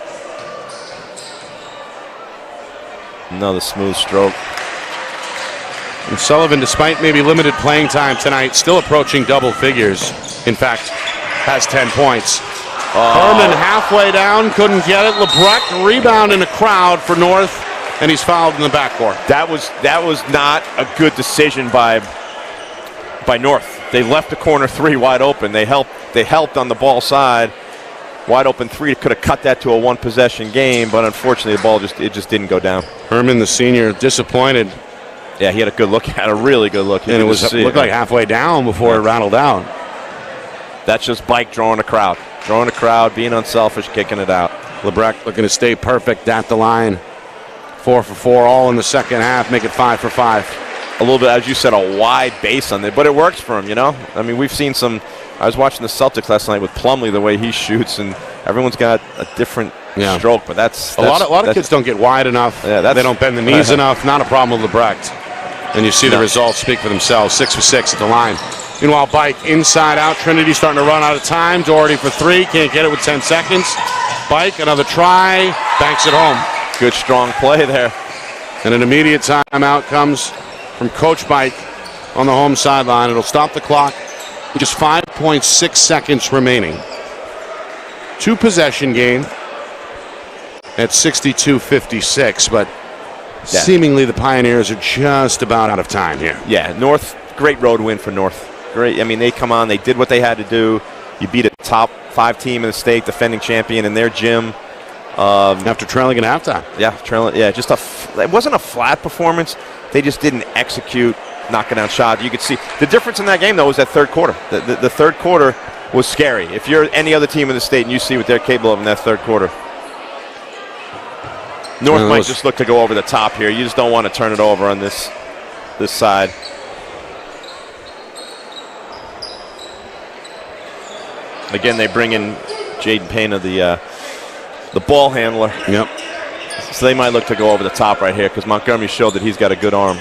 Another smooth stroke. And Sullivan, despite maybe limited playing time tonight, still approaching double figures. In fact, has 10 points. Herman halfway down, couldn't get it. LeBrecq rebound in the crowd for North, and he's fouled in the backcourt. That was not a good decision by North. They left the corner 3 wide open. They helped on the ball side. Wide open 3 could have cut that to a 1-possession game, but unfortunately the ball just didn't go down. Herman, the senior, disappointed. Yeah, he had a good look, had a really good look. And it looked like halfway down before it rattled out. That's just Bike drawing a crowd. Drawing a crowd, being unselfish, kicking it out. LeBrecq looking to stay perfect at the line. 4 for 4, all in the second half, make it 5 for 5. A little bit, as you said, a wide base on there, but it works for him, you know? I mean, we've seen some. I was watching the Celtics last night with Plumlee, the way he shoots, and everyone's got a different stroke, but that's a lot of kids don't get wide enough. Yeah, they don't bend the knees enough. Not a problem with LeBrecq. And you see the results speak for themselves. 6 for 6 at the line. Meanwhile, Bike inside out. Trinity starting to run out of time. Doherty for 3. Can't get it with 10 seconds. Bike, another try. Banks it home. Good strong play there. And an immediate timeout comes from Coach Bike on the home sideline. It'll stop the clock with just 5.6 seconds remaining. 2-possession game at 62-56, but seemingly the Pioneers are just about out of time here. Yeah, North, great road win for North. Great. I mean, they come on, they did what they had to do. You beat a top 5 team in the state, defending champion in their gym. After trailing at halftime. Yeah, trailing. Yeah, just it wasn't a flat performance. They just didn't execute knocking down shots. You could see the difference in that game, though, was that third quarter. The third quarter, was scary. If you're any other team in the state and you see what they're capable of in that third quarter. North might just look to go over the top here. You just don't want to turn it over on this side. Again, they bring in Jaden Payne, the ball handler. Yep. So they might look to go over the top right here because Montgomery showed that he's got a good arm.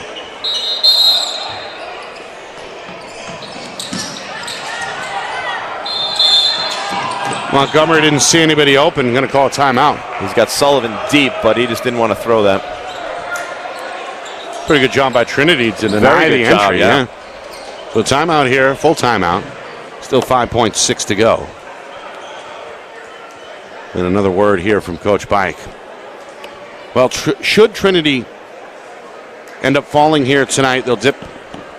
Montgomery didn't see anybody open. Going to call a timeout. He's got Sullivan deep, but he just didn't want to throw that. Pretty good job by Trinity to deny the entry. Yeah. So timeout here, full timeout. Still 5.6 to go. And another word here from Coach Bike. Well, should Trinity end up falling here tonight, they'll dip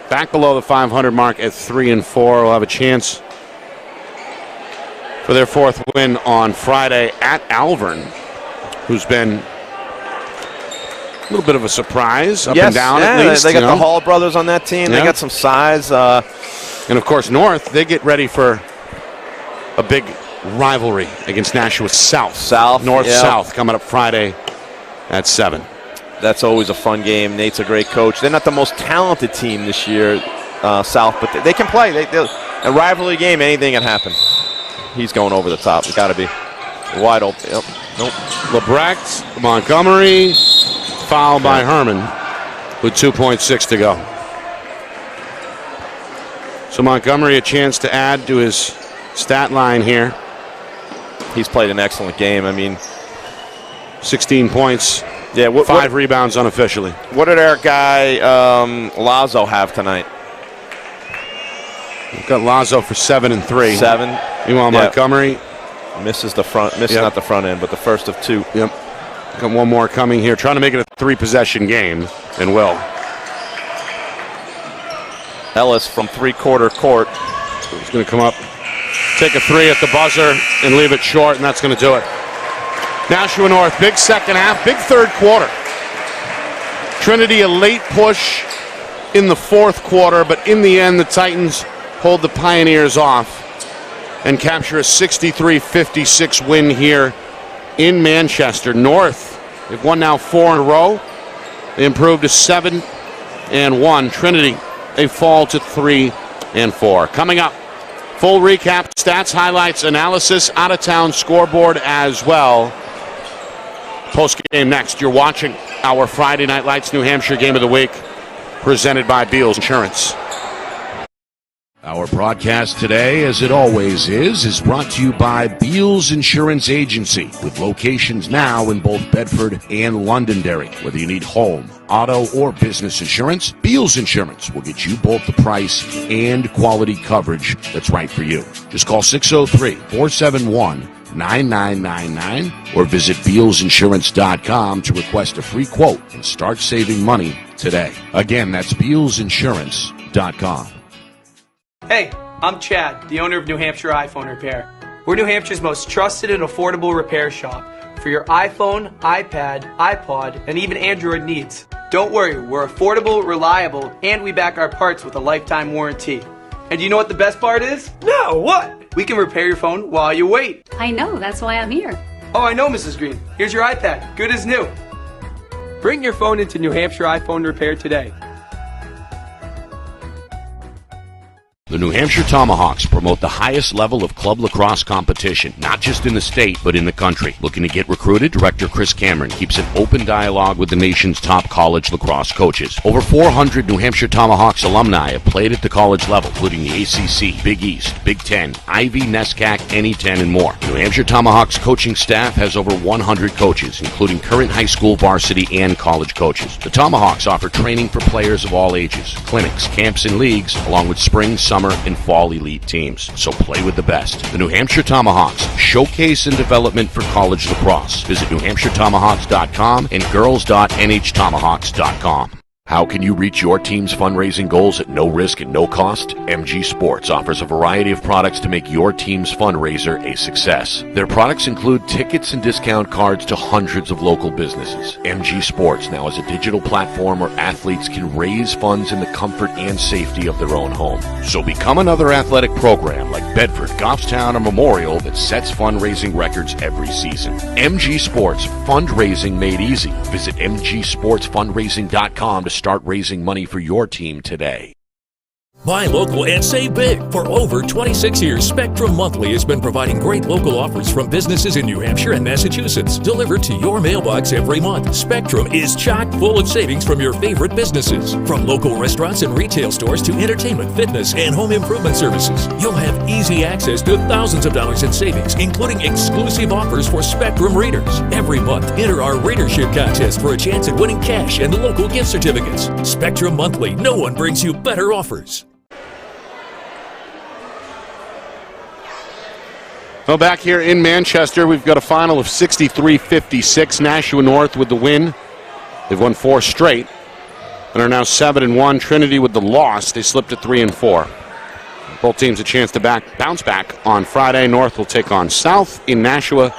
back below the 500 mark at 3-4. We'll have a chance for their fourth win on Friday at Alvern, who's been a little bit of a surprise, up and down at least. They got the Hall brothers on that team. Yeah. They got some size. And, of course, North, they get ready for a big rivalry against Nashua South. North-South coming up Friday at 7. That's always a fun game. Nate's a great coach. They're not the most talented team this year, South, but they can play. A rivalry game, anything can happen. He's going over the top. It's got to be wide open. Yep. Nope. Lebrecht, Montgomery, foul by Herman with 2.6 to go. So Montgomery a chance to add to his stat line here. He's played an excellent game. I mean, 16 points. Yeah, 5 rebounds unofficially. What did our guy Lazo have tonight? We've got Lazo for 7 and 3. 7. Meanwhile, Montgomery misses the front. Not the front end, but the first of 2. Yep. Got one more coming here, trying to make it a 3-possession game, and will. Ellis from 3-quarter court. He's going to come up, take a 3 at the buzzer, and leave it short, and that's going to do it. Nashua North, big second half, big third quarter. Trinity a late push in the fourth quarter, but in the end, the Titans hold the Pioneers off and capture a 63-56 win here in Manchester. North, they've won now 4 in a row. They improved to 7-1. Trinity, they fall to 3-4. Coming up, full recap, stats, highlights, analysis, out-of-town scoreboard as well. Post-game next. You're watching our Friday Night Lights New Hampshire Game of the Week, presented by Beals Insurance. Our broadcast today, as it always is brought to you by Beals Insurance Agency, with locations now in both Bedford and Londonderry. Whether you need home, auto, or business insurance, Beals Insurance will get you both the price and quality coverage that's right for you. Just call 603-471-9999 or visit BealsInsurance.com to request a free quote and start saving money today. Again, that's BealsInsurance.com. Hey, I'm Chad, the owner of New Hampshire iPhone Repair. We're New Hampshire's most trusted and affordable repair shop for your iPhone, iPad, iPod, and even Android needs. Don't worry, we're affordable, reliable, and we back our parts with a lifetime warranty. And do you know what the best part is? No, what? We can repair your phone while you wait. I know, that's why I'm here. Oh, I know, Mrs. Green. Here's your iPad, good as new. Bring your phone into New Hampshire iPhone Repair today. The New Hampshire Tomahawks promote the highest level of club lacrosse competition, not just in the state, but in the country. Looking to get recruited? Director Chris Cameron keeps an open dialogue with the nation's top college lacrosse coaches. Over 400 New Hampshire Tomahawks alumni have played at the college level, including the ACC, Big East, Big Ten, Ivy, NESCAC, NE10, and more. New Hampshire Tomahawks coaching staff has over 100 coaches, including current high school, varsity, and college coaches. The Tomahawks offer training for players of all ages, clinics, camps, and leagues, along with spring, summer, and fall elite teams. So play with the best. The New Hampshire Tomahawks, showcase and development for college lacrosse. Visit NewHampshireTomahawks.com and girls.nhtomahawks.com. How can you reach your team's fundraising goals at no risk and no cost? MG Sports offers a variety of products to make your team's fundraiser a success. Their products include tickets and discount cards to hundreds of local businesses. MG Sports now has a digital platform where athletes can raise funds in the comfort and safety of their own home. So become another athletic program like Bedford, Goffstown, or Memorial that sets fundraising records every season. MG Sports, fundraising made easy. Visit mgsportsfundraising.com to start raising money for your team today. Buy local and save big. For over 26 years, Spectrum Monthly has been providing great local offers from businesses in New Hampshire and Massachusetts, delivered to your mailbox every month. Spectrum is chock full of savings from your favorite businesses. From local restaurants and retail stores to entertainment, fitness, and home improvement services. You'll have easy access to thousands of dollars in savings, including exclusive offers for Spectrum readers. Every month, enter our readership contest for a chance at winning cash and local gift certificates. Spectrum Monthly, no one brings you better offers. Well, back here in Manchester, we've got a final of 63-56. Nashua North with the win. They've won 4 straight and are now 7-1. Trinity with the loss. They slipped to 3-4. Both teams a chance to bounce back on Friday. North will take on South in Nashua,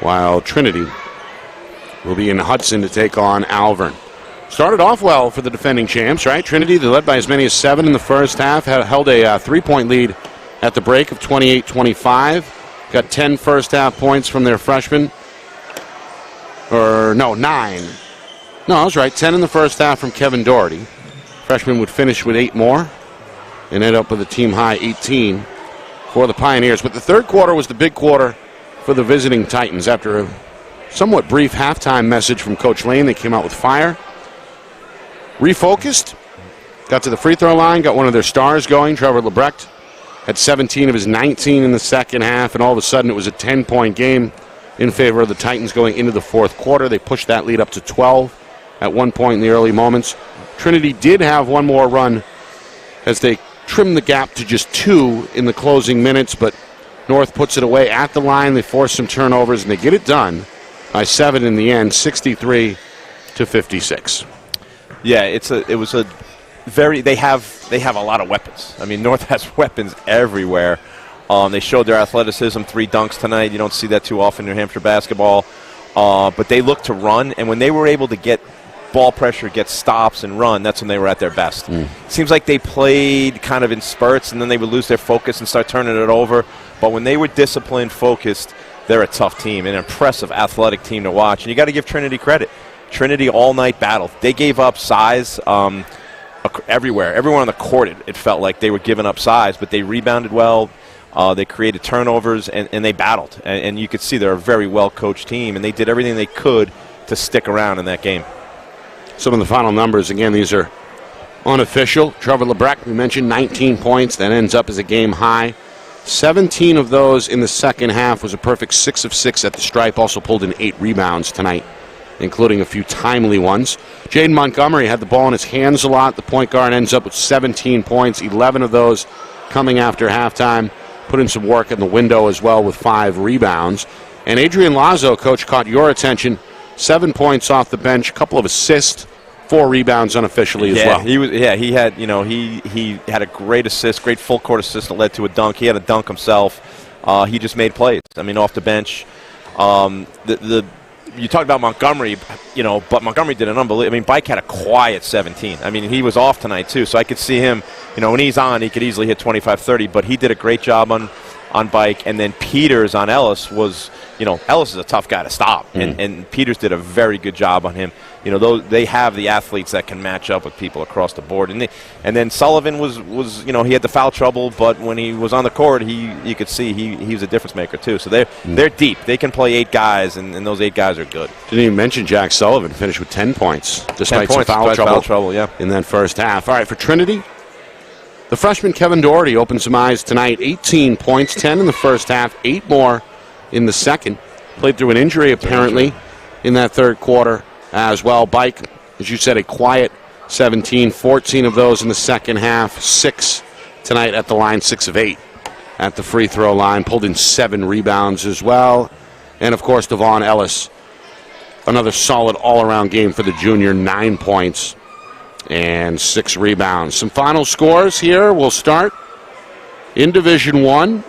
while Trinity will be in Hudson to take on Alvern. Started off well for the defending champs, right? Trinity, they led by as many as 7 in the first half, held a 3-point lead at the break of 28-25. Got 10 first half points from their freshman. 9. No, I was right. 10 in the first half from Kevin Doherty. Freshman would finish with 8 more and end up with a team high 18 for the Pioneers. But the third quarter was the big quarter for the visiting Titans. After a somewhat brief halftime message from Coach Lane, they came out with fire. Refocused. Got to the free throw line. Got one of their stars going, Trevor Lebrecht. Had 17 of his 19 in the second half, and all of a sudden it was a 10-point game in favor of the Titans going into the fourth quarter. They pushed that lead up to 12 at one point in the early moments. Trinity did have one more run as they trimmed the gap to just 2 in the closing minutes, but North puts it away at the line. They force some turnovers, and they get it done by 7 in the end, 63-56. Yeah, it was a very they have a lot of weapons. I mean, North has weapons everywhere. They showed their athleticism, 3 dunks tonight. You don't see that too often in New Hampshire basketball. But they look to run, and when they were able to get ball pressure, get stops, and run, that's when they were at their best. Seems like they played kind of in spurts, and then they would lose their focus and start turning it over. But when they were disciplined, focused, they're a tough team, an impressive athletic team to watch. And you got to give Trinity credit. Trinity all-night battle. They gave up size everywhere. Everyone on the court, it felt like they were giving up size, but they rebounded well. They created turnovers, and they battled. And you could see they're a very well-coached team, and they did everything they could to stick around in that game. Some of the final numbers, again, these are unofficial. Trevor Lebrecht, we mentioned, 19 points. That ends up as a game high. 17 of those in the second half, was a perfect 6 of 6 at the stripe. Also pulled in 8 rebounds tonight, including a few timely ones. Jaden Montgomery had the ball in his hands a lot. The point guard ends up with 17 points, 11 of those coming after halftime. Put in some work in the window as well with 5 rebounds. And Adrian Lazo, coach, caught your attention. 7 points off the bench, a couple of assists, 4 rebounds unofficially as well. He had a great assist, great full court assist that led to a dunk. He had a dunk himself. He just made plays. I mean, off the bench. You talked about Montgomery, but Montgomery did an unbelievable. I mean, Bike had a quiet 17. I mean, he was off tonight too, so I could see him. When he's on, he could easily hit 25-30. But he did a great job on Bike, and then Peters on Ellis was. Ellis is a tough guy to stop, and Peters did a very good job on him. They have the athletes that can match up with people across the board, and then Sullivan was he had the foul trouble, but when he was on the court, you could see he was a difference maker too. So they're deep. They can play 8 guys, and those 8 guys are good. Didn't even mention Jack Sullivan finished with 10 points despite some foul trouble in that first half. All right, for Trinity, the freshman Kevin Doherty opened some eyes tonight. 18 points, 10 in the first half, 8 more in the second. Played through an injury apparently in that third quarter as well. Bike, as you said, a quiet 17, 14 of those in the second half, 6 tonight at the line, 6 of 8 at the free throw line. Pulled in 7 rebounds as well. And of course, Devon Ellis, another solid all-around game for the junior, 9 points, and 6 rebounds. Some final scores here. We'll start in Division 1,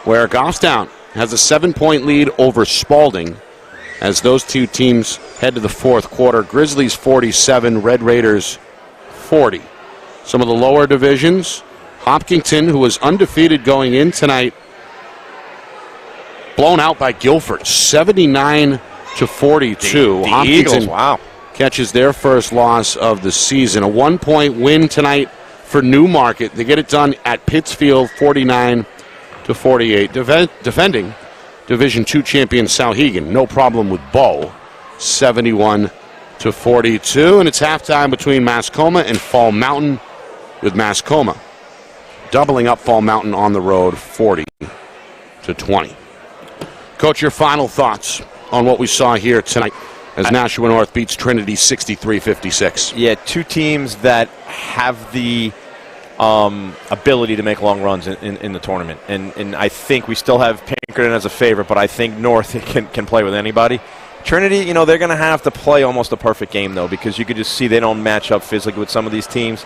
where Goffstown has a 7-point lead over Spalding as those two teams head to the fourth quarter. Grizzlies 47, Red Raiders 40. Some of the lower divisions, Hopkinton, who was undefeated going in tonight, blown out by Guilford, 79-42. The Hopkinton Eagles, wow. catches their first loss of the season. A 1-point win tonight for Newmarket. They get it done at Pittsfield, 49-48. Defending Division II champion Souhegan, no problem with Bow, 71-42. And it's halftime between Mascoma and Fall Mountain, with Mascoma doubling up Fall Mountain on the road, 40-20. Coach, your final thoughts on what we saw here tonight as Nashua North beats Trinity 63-56. Yeah, two teams that have the ability to make long runs in the tournament. And I think we still have Pinkerton as a favorite, but I think North can play with anybody. Trinity, they're going to have to play almost a perfect game, though, because you could just see they don't match up physically with some of these teams.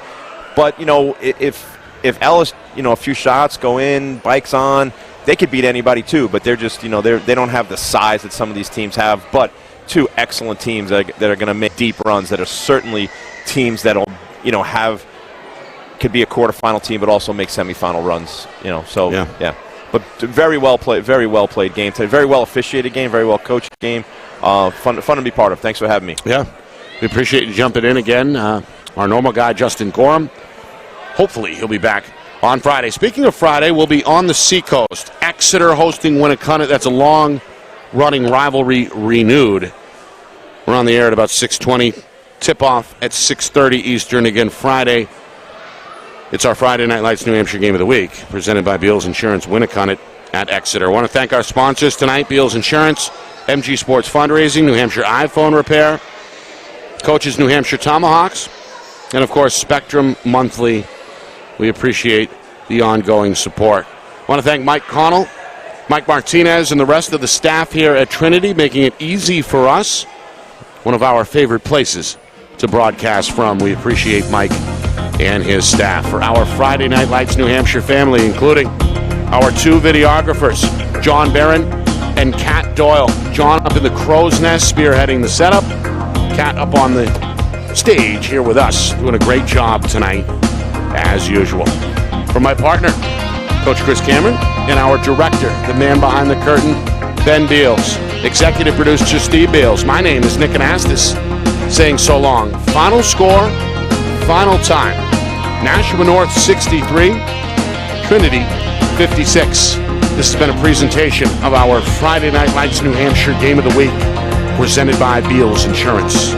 But, if Ellis, a few shots go in, bikes on, they could beat anybody, too. But they're just, they don't have the size that some of these teams have. But two excellent teams that are going to make deep runs, that are certainly teams that'll, could be a quarterfinal team, but also make semifinal runs. Yeah. But very well played game today. Very well officiated game. Very well coached game. Fun to be part of. Thanks for having me. Yeah, we appreciate you jumping in again. Our normal guy, Justin Gorham. Hopefully he'll be back on Friday. Speaking of Friday, we'll be on the Seacoast. Exeter hosting Winnicott. That's a long-running rivalry renewed. We're on the air at about 6:20. Tip-off at 6:30 Eastern again Friday. It's our Friday Night Lights New Hampshire Game of the Week, presented by Beals Insurance, Winnicott at Exeter. I want to thank our sponsors tonight, Beals Insurance, MG Sports Fundraising, New Hampshire iPhone Repair, Coaches New Hampshire Tomahawks, and, of course, Spectrum Monthly. We appreciate the ongoing support. I want to thank Mike Connell, Mike Martinez, and the rest of the staff here at Trinity, making it easy for us, one of our favorite places to broadcast from. We appreciate Mike and his staff. For our Friday Night Lights New Hampshire family, including our two videographers, John Barron and Kat Doyle. John up in the crow's nest spearheading the setup. Kat up on the stage here with us, doing a great job tonight, as usual. For my partner, Coach Chris Cameron, and our director, the man behind the curtain, Ben Beals. Executive producer, Steve Beals. My name is Nick Anastas, saying so long. Final score, final time. Nashua North 63, Trinity 56. This has been a presentation of our Friday Night Lights New Hampshire Game of the Week, presented by Beals Insurance.